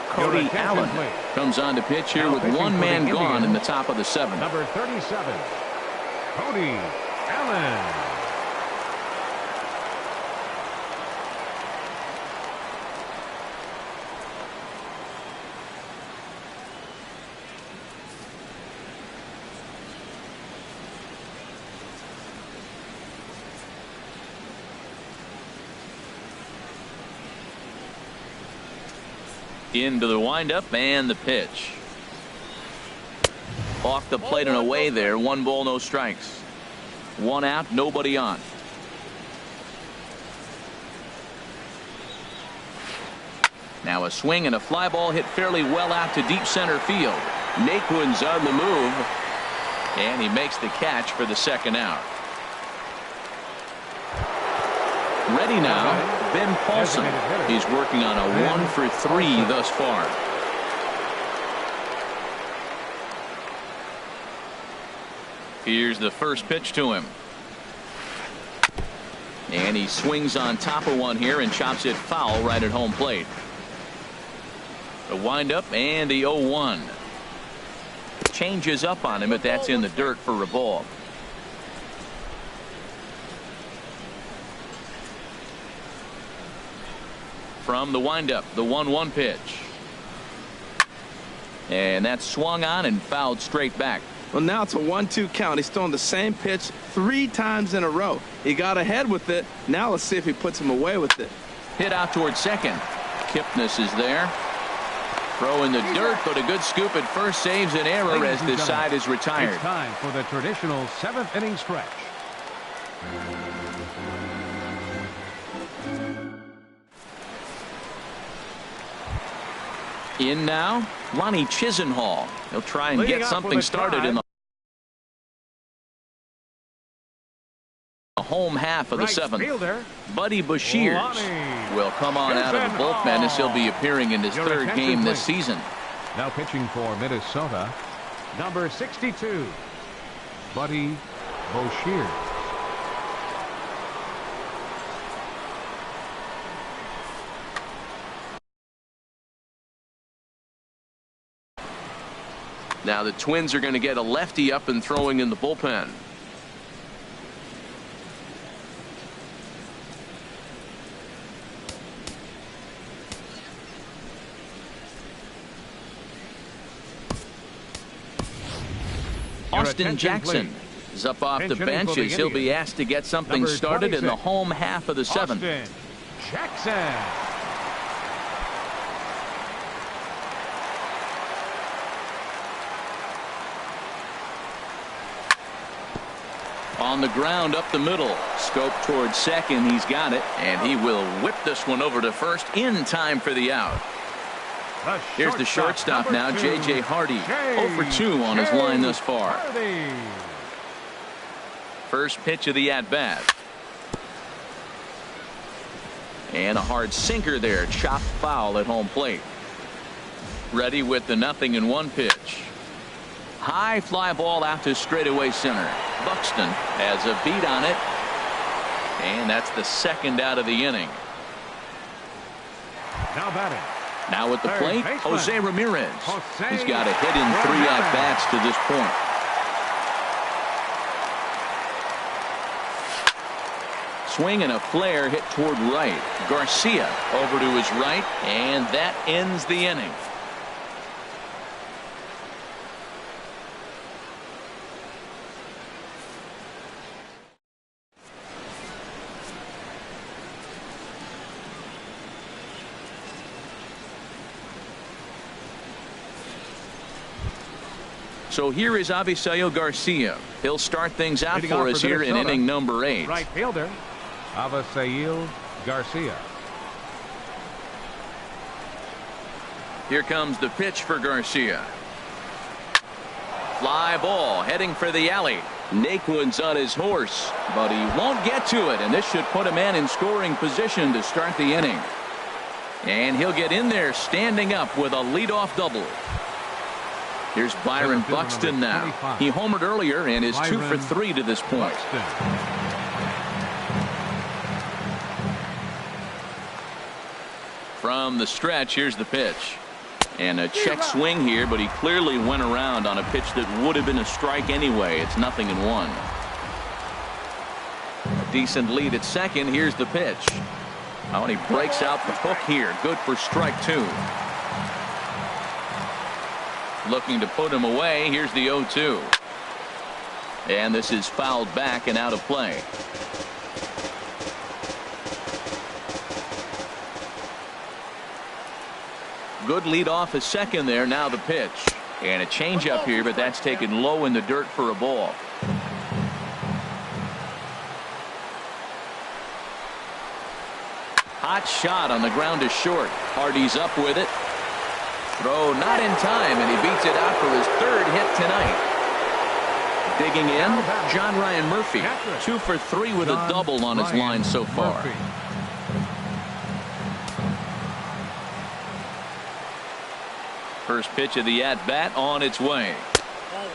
Speaker 1: Cody Allen comes on to pitch here with one man gone in the top of the 7th.
Speaker 2: Number 37, Cody Allen.
Speaker 1: Into the windup and the pitch. Off the plate and away there. 1 ball, no strikes. 1 out, nobody on. Now a swing and a fly ball hit fairly well out to deep center field. Naquin's on the move, and he makes the catch for the 2nd out. Ready now, Ben Paulson. He's working on a 1 for 3 thus far. Here's the first pitch to him. And he swings on top of one here and chops it foul right at home plate. The windup and the 0-1. Changes up on him, but that's in the dirt for a ball. From the windup, the 1-1 pitch. And that's swung on and fouled straight back.
Speaker 4: Well, now it's a 1-2 count. He's throwing the same pitch 3 times in a row. He got ahead with it. Now let's see if he puts him away with it.
Speaker 1: Hit out towards second. Kipnis is there. Throw in the dirt, but a good scoop at first saves an error as this side is retired.
Speaker 2: It's time for the traditional 7th inning stretch.
Speaker 1: In now, Lonnie Chisenhall. He'll try and get something started in the home half of the 7th. Buddy Bashirs will come on out of the bullpen as he'll be appearing in his 3rd game this season.
Speaker 2: Now pitching for Minnesota, number 62, Buddy Bashirs.
Speaker 1: Now the Twins are going to get a lefty up and throwing in the bullpen. Austin Jackson is up off the bench as he'll be asked to get something started in the home half of the 7th.
Speaker 2: Austin Jackson.
Speaker 1: On the ground up the middle. Scope towards second. He's got it. And he will whip this one over to first in time for the out. Here's the shortstop now, J.J. Hardy. 0 for 2 on his line thus far. First pitch of the at-bat. And a hard sinker there. Chopped foul at home plate. Ready with the 0-1 pitch. High fly ball out to straightaway center. Buxton has a beat on it. And that's the 2nd out of the inning.
Speaker 2: Now batting.
Speaker 1: Now at the plate, Jose Ramirez. He's got a hit in 3 at-bats to this point. Swing and a flare hit toward right. Garcia over to his right, and that ends the inning. So here is Avisail Garcia. He'll start things out for us here in inning number 8.
Speaker 2: Right fielder, Avisail Garcia.
Speaker 1: Here comes the pitch for Garcia. Fly ball heading for the alley. Naquin's on his horse, but he won't get to it, and this should put a man in scoring position to start the inning. And he'll get in there standing up with a leadoff double. Here's Byron Buxton now. He homered earlier and is 2 for 3 to this point. From the stretch, here's the pitch. And a check swing here, but he clearly went around on a pitch that would have been a strike anyway. It's 0-1. A decent lead at second. Here's the pitch. Oh, and he breaks out the hook here. Good for strike 2. Looking to put him away. Here's the 0-2. And this is fouled back and out of play. Good lead off a second there. Now the pitch. And a changeup here, but that's taken low in the dirt for a ball. Hot shot on the ground is short. Hardy's up with it. Throw not in time, and he beats it out for his 3rd hit tonight. Digging in, John Ryan Murphy. 2 for 3 with a double on his line so far. First pitch of the at-bat on its way.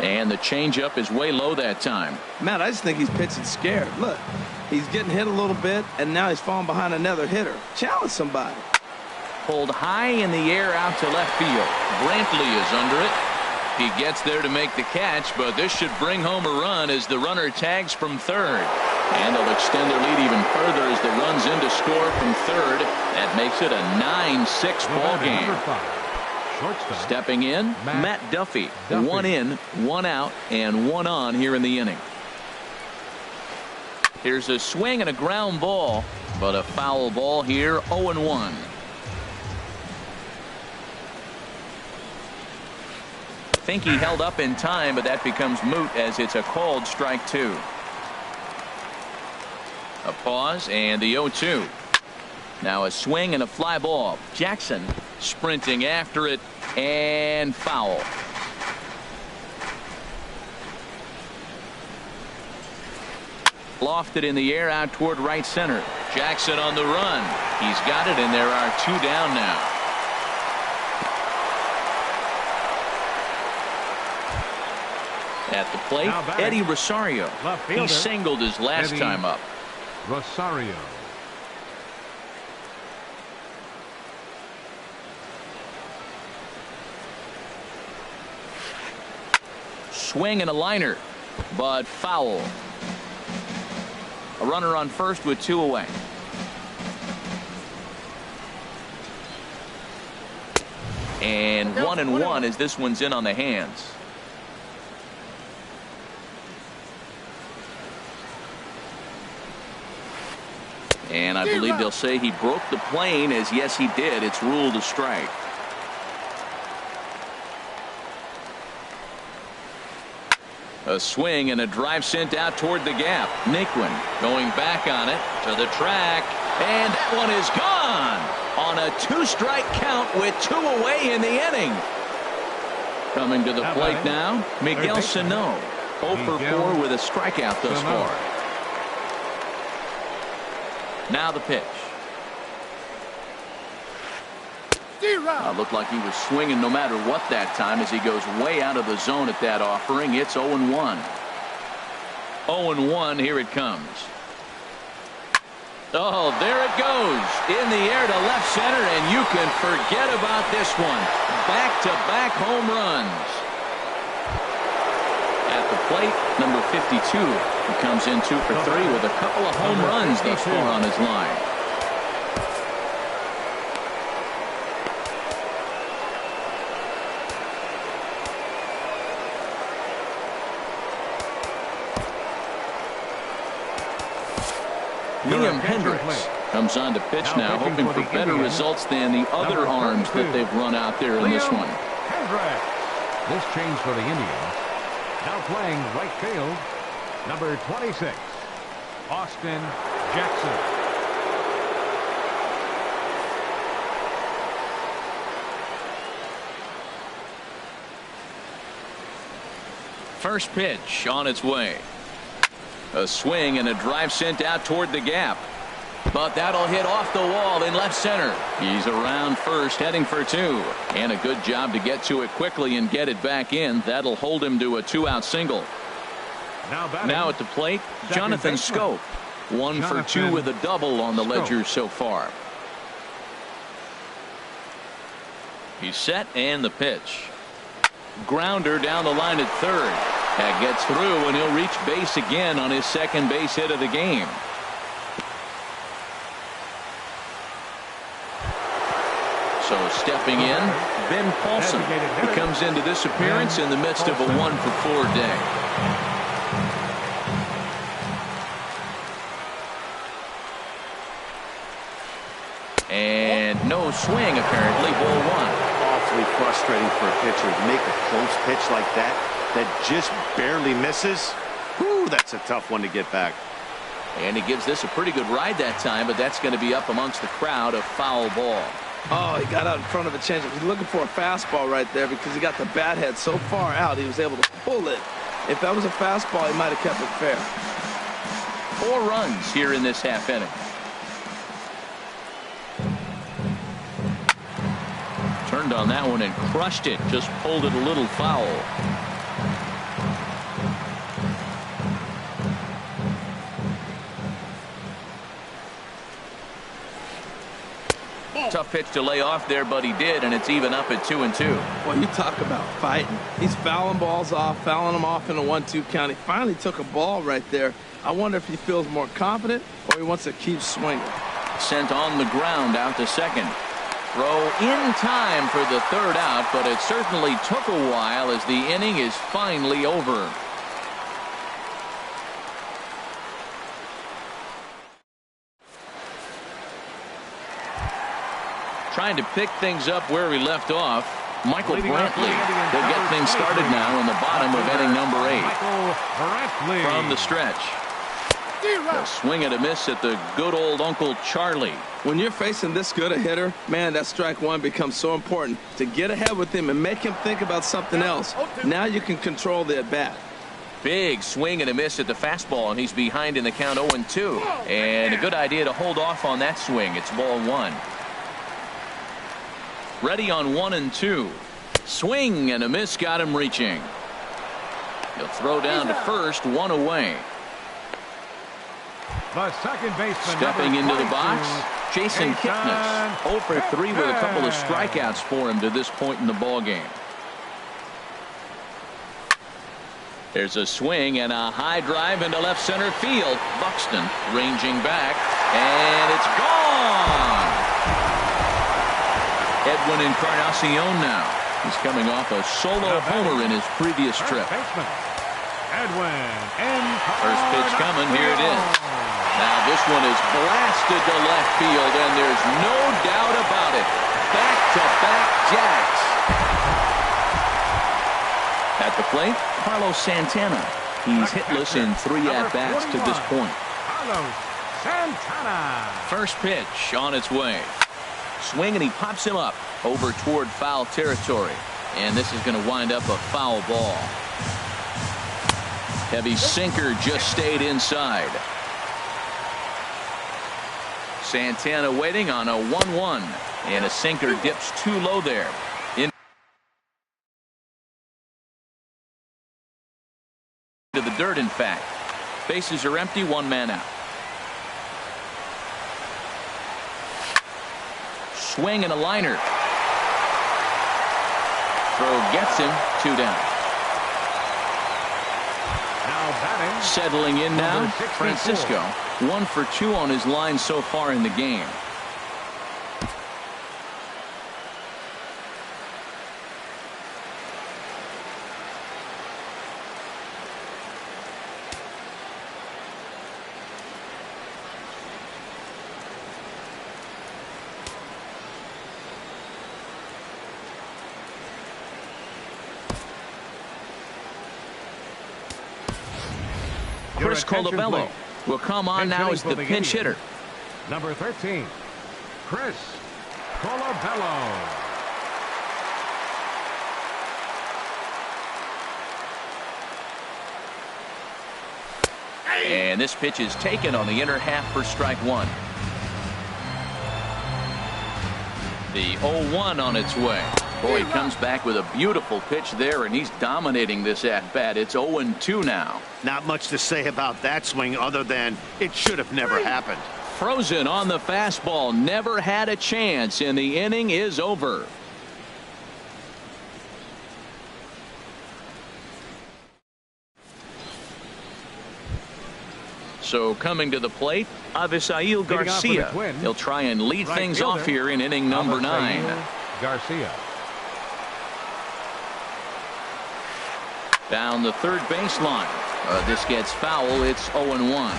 Speaker 1: And the changeup is way low that time.
Speaker 4: Matt, I just think he's pitching scared. Look, he's getting hit a little bit, and now he's falling behind another hitter. Challenge somebody.
Speaker 1: Pulled high in the air out to left field. Brantley is under it. He gets there to make the catch, but this should bring home a run as the runner tags from third. And they'll extend their lead even further as the run's in to score from third. That makes it a 9-6 ball game. Stepping in, Matt Duffy. 1 in, 1 out, and 1 on here in the inning. Here's a swing and a ground ball, but a foul ball here, 0-1. Think he held up in time, but that becomes moot as it's a called strike 2. A pause and the 0-2. Now a swing and a fly ball. Jackson sprinting after it and foul. Lofted in the air out toward right center. Jackson on the run. He's got it, and there are 2 down now. At the plate, Eddie Rosario. He singled his last time up.
Speaker 2: Rosario.
Speaker 1: Swing and a liner, but foul. A runner on first with 2 away. And 1-1 as this one's in on the hands. And I believe they'll say he broke the plane, as yes he did. It's ruled a strike. A swing and a drive sent out toward the gap. Naquin going back on it to the track, and that one is gone on a 2-strike count with 2 away in the inning. Coming to the plate now, Miguel Sano. 0 for 4 with a strikeout thus far. Now the pitch. Looked like he was swinging no matter what that time as he goes way out of the zone at that offering. It's 0-1. 0-1, here it comes. Oh, there it goes. In the air to left center, and you can forget about this one. Back-to-back home runs. At the plate, number 52. He comes in 2 for 3 with a couple of home runs thus far on his line. Liam Hendricks comes on to pitch now, hoping for better results than the other arms that they've run out there in this one.
Speaker 2: This change for the Indians. Now playing right field, number 26, Austin Jackson.
Speaker 1: First pitch on its way. A swing and a drive sent out toward the gap. But that'll hit off the wall in left center. He's around first, heading for 2. And a good job to get to it quickly and get it back in. That'll hold him to a 2-out single. Now at the plate, Jonathan Schoop. 1 for 2 with a double on the ledger so far. He's set, and the pitch. Grounder down the line at third. That gets through, and he'll reach base again on his second base hit of the game. So stepping in, Ben Paulson, who comes into this appearance in the midst of a 1 for 4 day. And no swing, apparently. Ball 1.
Speaker 3: Awfully frustrating for a pitcher to make a close pitch like that just barely misses. Whew, that's a tough one to get back.
Speaker 1: And he gives this a pretty good ride that time, but that's going to be up amongst the crowd, a foul ball.
Speaker 4: Oh, he got out in front of a changeup. He's looking for a fastball right there because he got the bat head so far out he was able to pull it. If that was a fastball, he might have kept it fair.
Speaker 1: 4 runs here in this half inning. Turned on that one and crushed it. Just pulled it a little foul. Tough pitch to lay off there, but he did, and it's even up at 2-2.
Speaker 4: Well, you talk about fighting. He's fouling balls off, fouling them off in a 1-2 count. He finally took a ball right there. I wonder if he feels more confident or he wants to keep swinging.
Speaker 1: Sent on the ground out to second. Throw in time for the 3rd out, but it certainly took a while as the inning is finally over. Trying to pick things up where we left off, Michael Brantley will get things started now in the bottom of inning number 8. From the stretch. A swing and a miss at the good old Uncle Charlie.
Speaker 4: When you're facing this good a hitter, man, that strike one becomes so important to get ahead with him and make him think about something else. Now you can control the at-bat.
Speaker 1: Big swing and a miss at the fastball, and he's behind in the count 0-2. And a good idea to hold off on that swing. It's ball 1. Ready on 1-2. Swing and a miss, got him reaching. He'll throw down to first, 1 away.
Speaker 2: The second baseman,
Speaker 1: stepping into the box, Jason Kipnis. 0 for 3 with a couple of strikeouts for him to this point in the ball game. There's a swing and a high drive into left center field. Buxton ranging back, and it's gone. Edwin Encarnacion now. He's coming off a solo homer in his previous trip. First pitch coming. Here it is. Now this one is blasted to left field, and there's no doubt about it. Back-to-back jacks. At the plate, Carlos Santana. He's hitless in 3 at-bats to this point.
Speaker 2: Carlos Santana.
Speaker 1: First pitch on its way. Swing, and he pops him up over toward foul territory. And this is going to wind up a foul ball. Heavy sinker just stayed inside. Santana waiting on a 1-1. And a sinker dips too low there. Into the dirt, in fact. Bases are empty, 1 man out. Swing and a liner. Throw gets him, 2 down.
Speaker 2: Now batting.
Speaker 1: Settling in now, Francisco. 1 for 2 on his line so far in the game. Chris Colabello will come on now as the pinch hitter.
Speaker 2: Number 13, Chris Colabello.
Speaker 1: And this pitch is taken on the inner half for strike 1. The 0-1 on its way. Boy, he comes back with a beautiful pitch there, and he's dominating this at-bat. It's 0-2 now.
Speaker 3: Not much to say about that swing other than it should have never happened.
Speaker 1: Frozen on the fastball. Never had a chance, and the inning is over. So coming to the plate, Avisail Garcia. He'll try and lead things off here in inning number 9.
Speaker 2: Garcia.
Speaker 1: Down the third baseline. This gets foul. It's 0-1.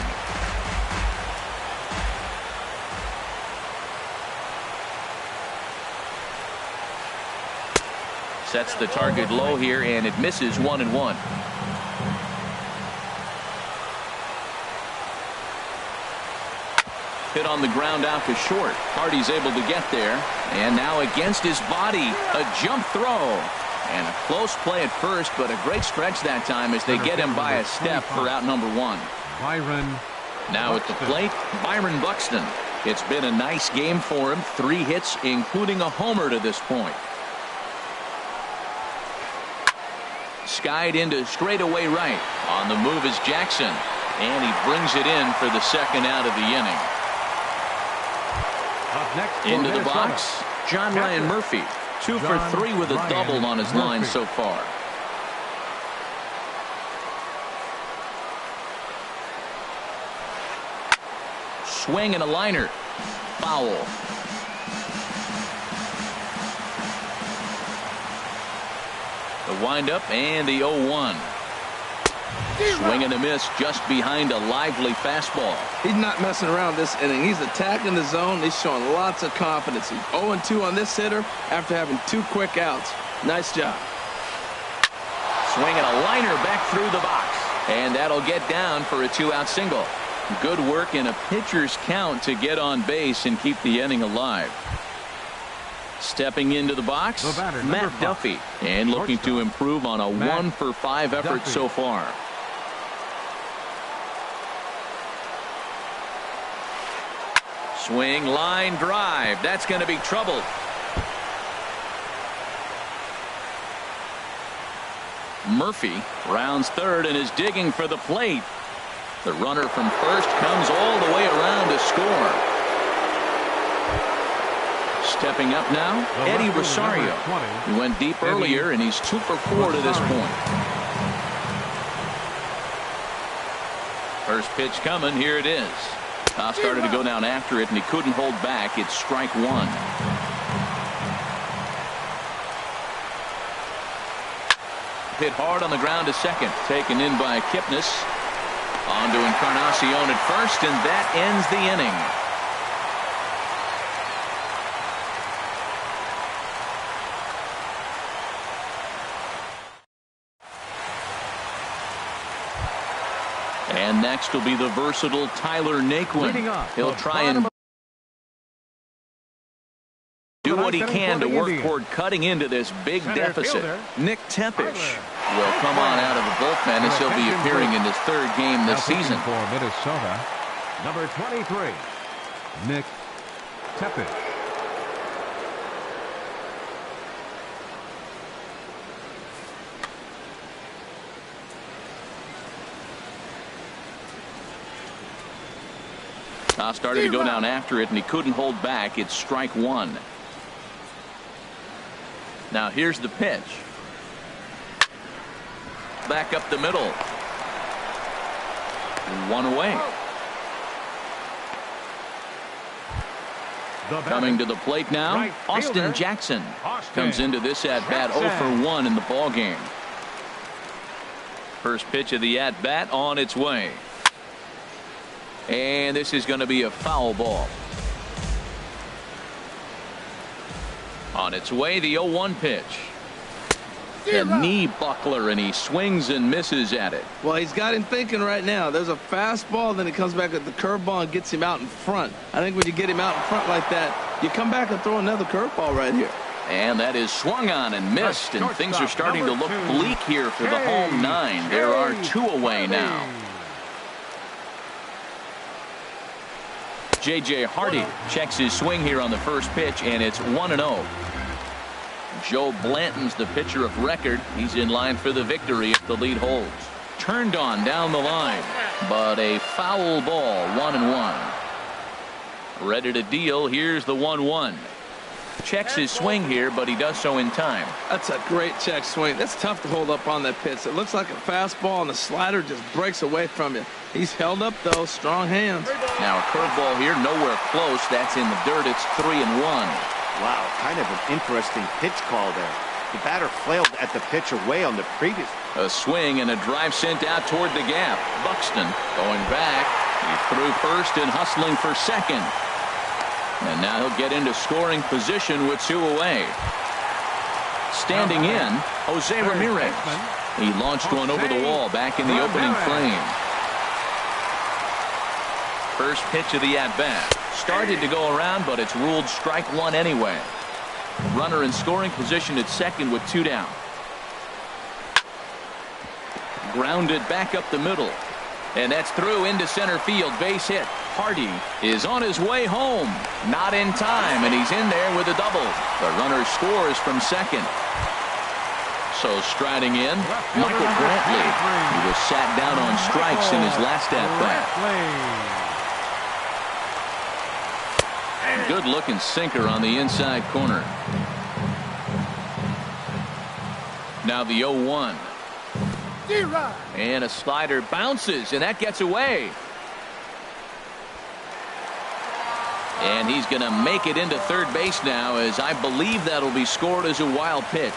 Speaker 1: Sets the target low here, and it misses 1-1. Hit on the ground out to short. Hardy's able to get there. And now against his body, a jump throw. And a close play at first, but a great stretch that time as they get him by a step for out number 1.
Speaker 2: Byron.
Speaker 1: Now at the plate, Byron Buxton. It's been a nice game for him. 3 hits, including a homer to this point. Skied into straightaway right. On the move is Jackson. And he brings it in for the second out of the inning. Into the box, John Ryan Murphy. 2 for 3 with a double on his line so far. Swing and a liner. Foul. The windup and the 0-1. Swing and a miss just behind a lively fastball.
Speaker 4: He's not messing around this inning. He's attacking the zone. He's showing lots of confidence. He's 0-2 on this hitter after having 2 quick outs. Nice job.
Speaker 1: Swing and a liner back through the box. And that'll get down for a 2-out single. Good work in a pitcher's count to get on base and keep the inning alive. Stepping into the box, Matt Duffy. And looking to improve on a 1 for 5 effort so far. Swing, line, drive. That's going to be trouble. Murphy rounds third and is digging for the plate. The runner from first comes all the way around to score. Stepping up now, Eddie Rosario. He went deep earlier, and he's 2 for 4 to this point. First pitch coming. Here it is. Started to go down after it, and he couldn't hold back. It's strike 1. Hit hard on the ground to second. Taken in by Kipnis. On to Encarnacion at first, and that ends the inning. And next will be the versatile Tyler Naquin. He'll try and do what he can to work toward cutting into this big deficit. Nick Tepish will come on out of the bullpen as he'll be appearing in his 3rd game this season.
Speaker 2: For Minnesota, number 23, Nick Tepish.
Speaker 1: Started to go down after it, and he couldn't hold back. It's strike 1. Now here's the pitch. Back up the middle. 1 away. Coming to the plate now, Austin Jackson comes into this at-bat 0 for 1 in the ballgame. First pitch of the at-bat on its way. And this is going to be a foul ball. On its way, the 0-1 pitch. The knee buckler, and he swings and misses at it.
Speaker 4: Well, he's got him thinking right now. There's a fastball, then he comes back at the curveball and gets him out in front. I think when you get him out in front like that, you come back and throw another curveball right here.
Speaker 1: And that is swung on and missed, and things are starting to look bleak here for the home 9. There are 2 away now. J.J. Hardy checks his swing here on the first pitch, and it's 1-0. Joe Blanton's the pitcher of record. He's in line for the victory if the lead holds. Turned on down the line, but a foul ball, 1-1. Ready to deal. Here's the 1-1. Checks his swing here, but he does so in time.
Speaker 4: That's a great check swing. That's tough to hold up on that pitch. It looks like a fastball, and the slider just breaks away from you. He's held up, though. Strong hands.
Speaker 1: Now a curveball here, nowhere close. That's in the dirt. It's 3-1.
Speaker 3: Wow, kind of an interesting pitch call there. The batter flailed at the pitch away on the previous.
Speaker 1: A swing and a drive sent out toward the gap. Buxton going back. He threw first and hustling for second. And now he'll get into scoring position with 2 away. Standing in, Jose Ramirez. He launched one over the wall back in the opening frame. First pitch of the at-bat. Started to go around, but it's ruled strike one anyway. Runner in scoring position at second with 2 down. Grounded back up the middle. And that's through into center field. Base hit. Hardy is on his way home. Not in time, and he's in there with a double. The runner scores from second. So striding in, Michael Brantley. He was sat down on strikes in his last at-bat. Good-looking sinker on the inside corner. Now the 0-1. And a slider bounces, and that gets away. And he's going to make it into third base now, as I believe that'll be scored as a wild pitch.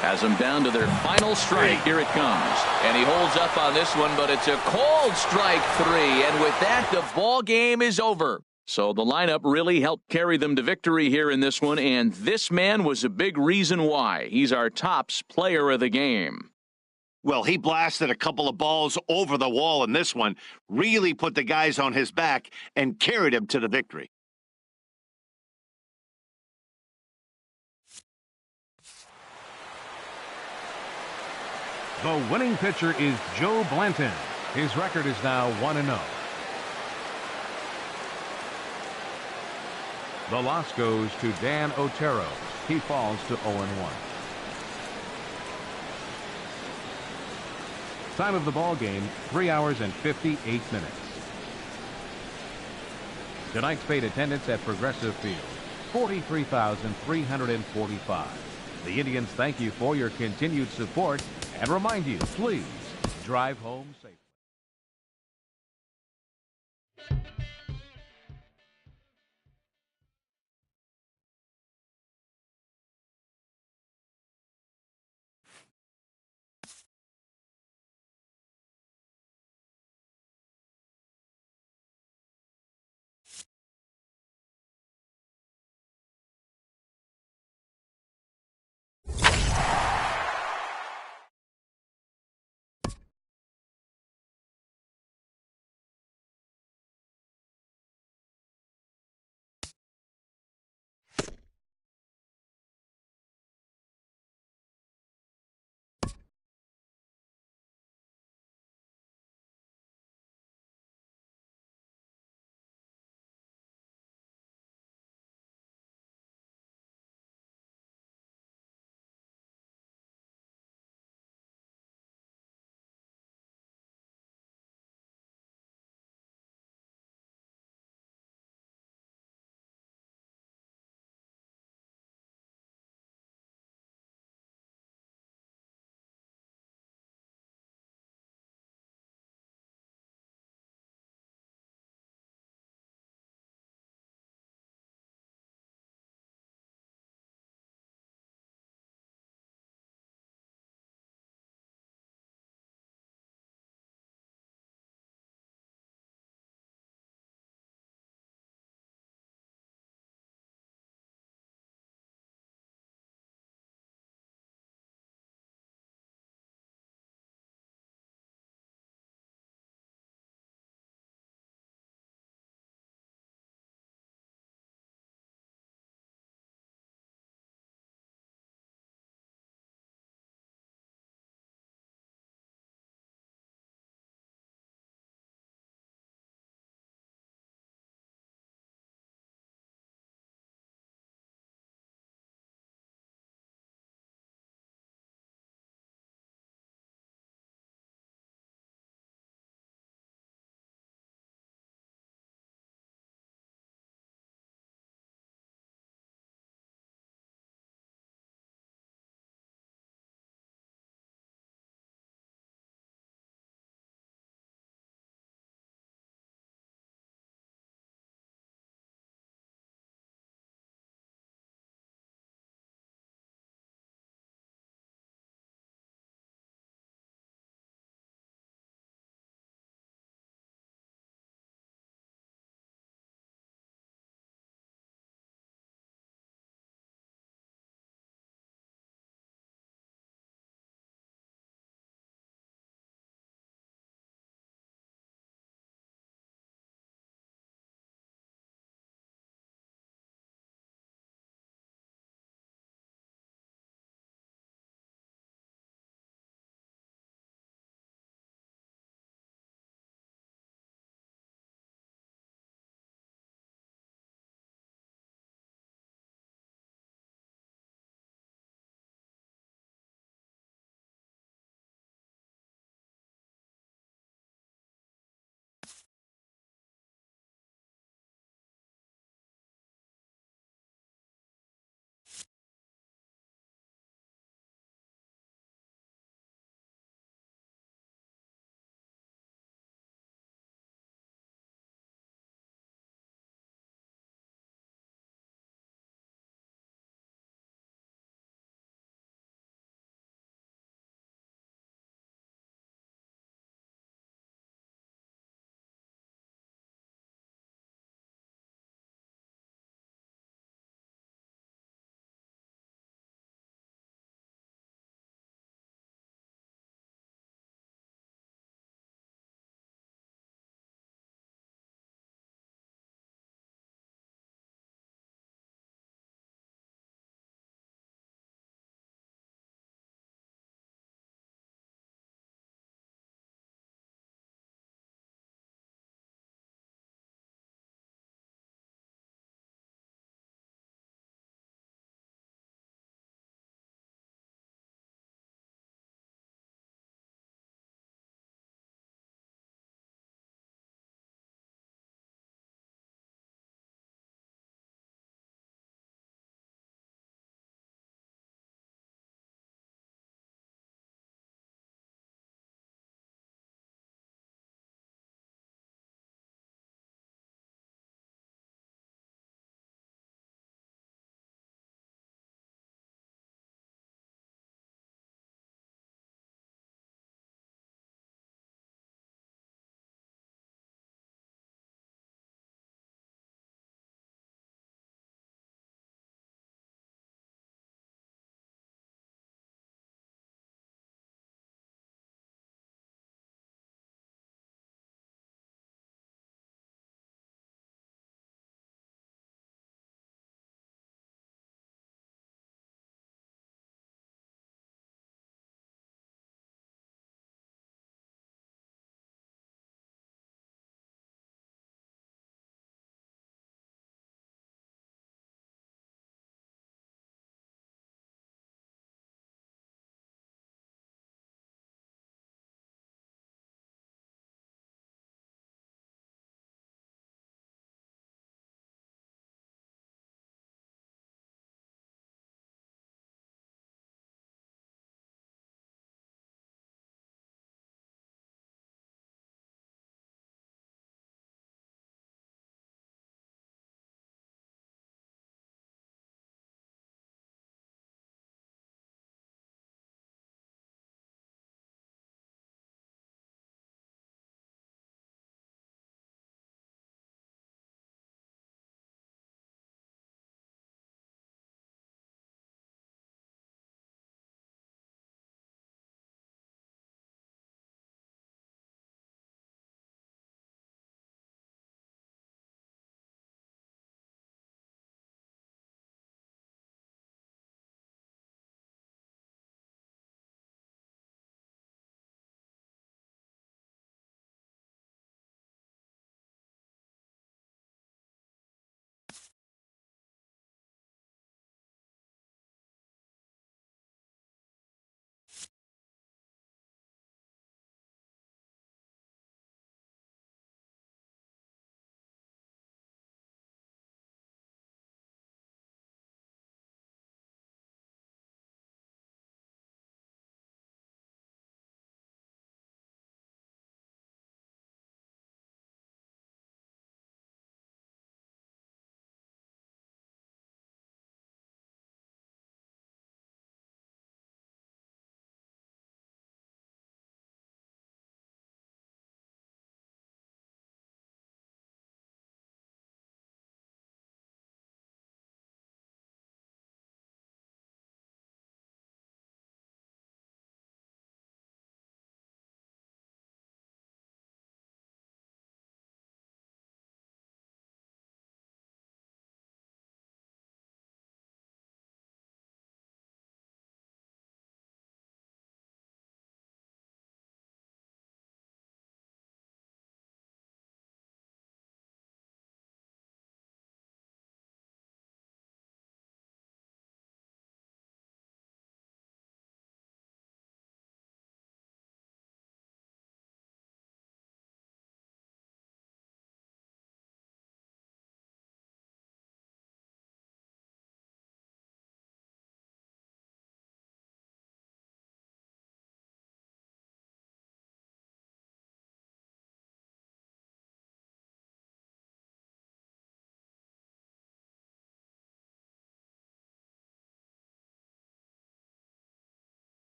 Speaker 1: Has them down to their final strike. Here it comes. And he holds up on this one, but it's a cold strike 3. And with that, the ball game is over. So the lineup really helped carry them to victory here in this one, and this man was a big reason why. He's our tops player of the game.
Speaker 5: Well, he blasted a couple of balls over the wall in this one, really put the guys on his back and carried him to the victory.
Speaker 2: The winning pitcher is Joe Blanton. His record is now 1-0. The loss goes to Dan Otero. He falls to 0-1. Time of the ball game, 3 hours and 58 minutes. Tonight's paid attendance at Progressive Field, 43,345. The Indians thank you for your continued support and remind you, please drive home safely.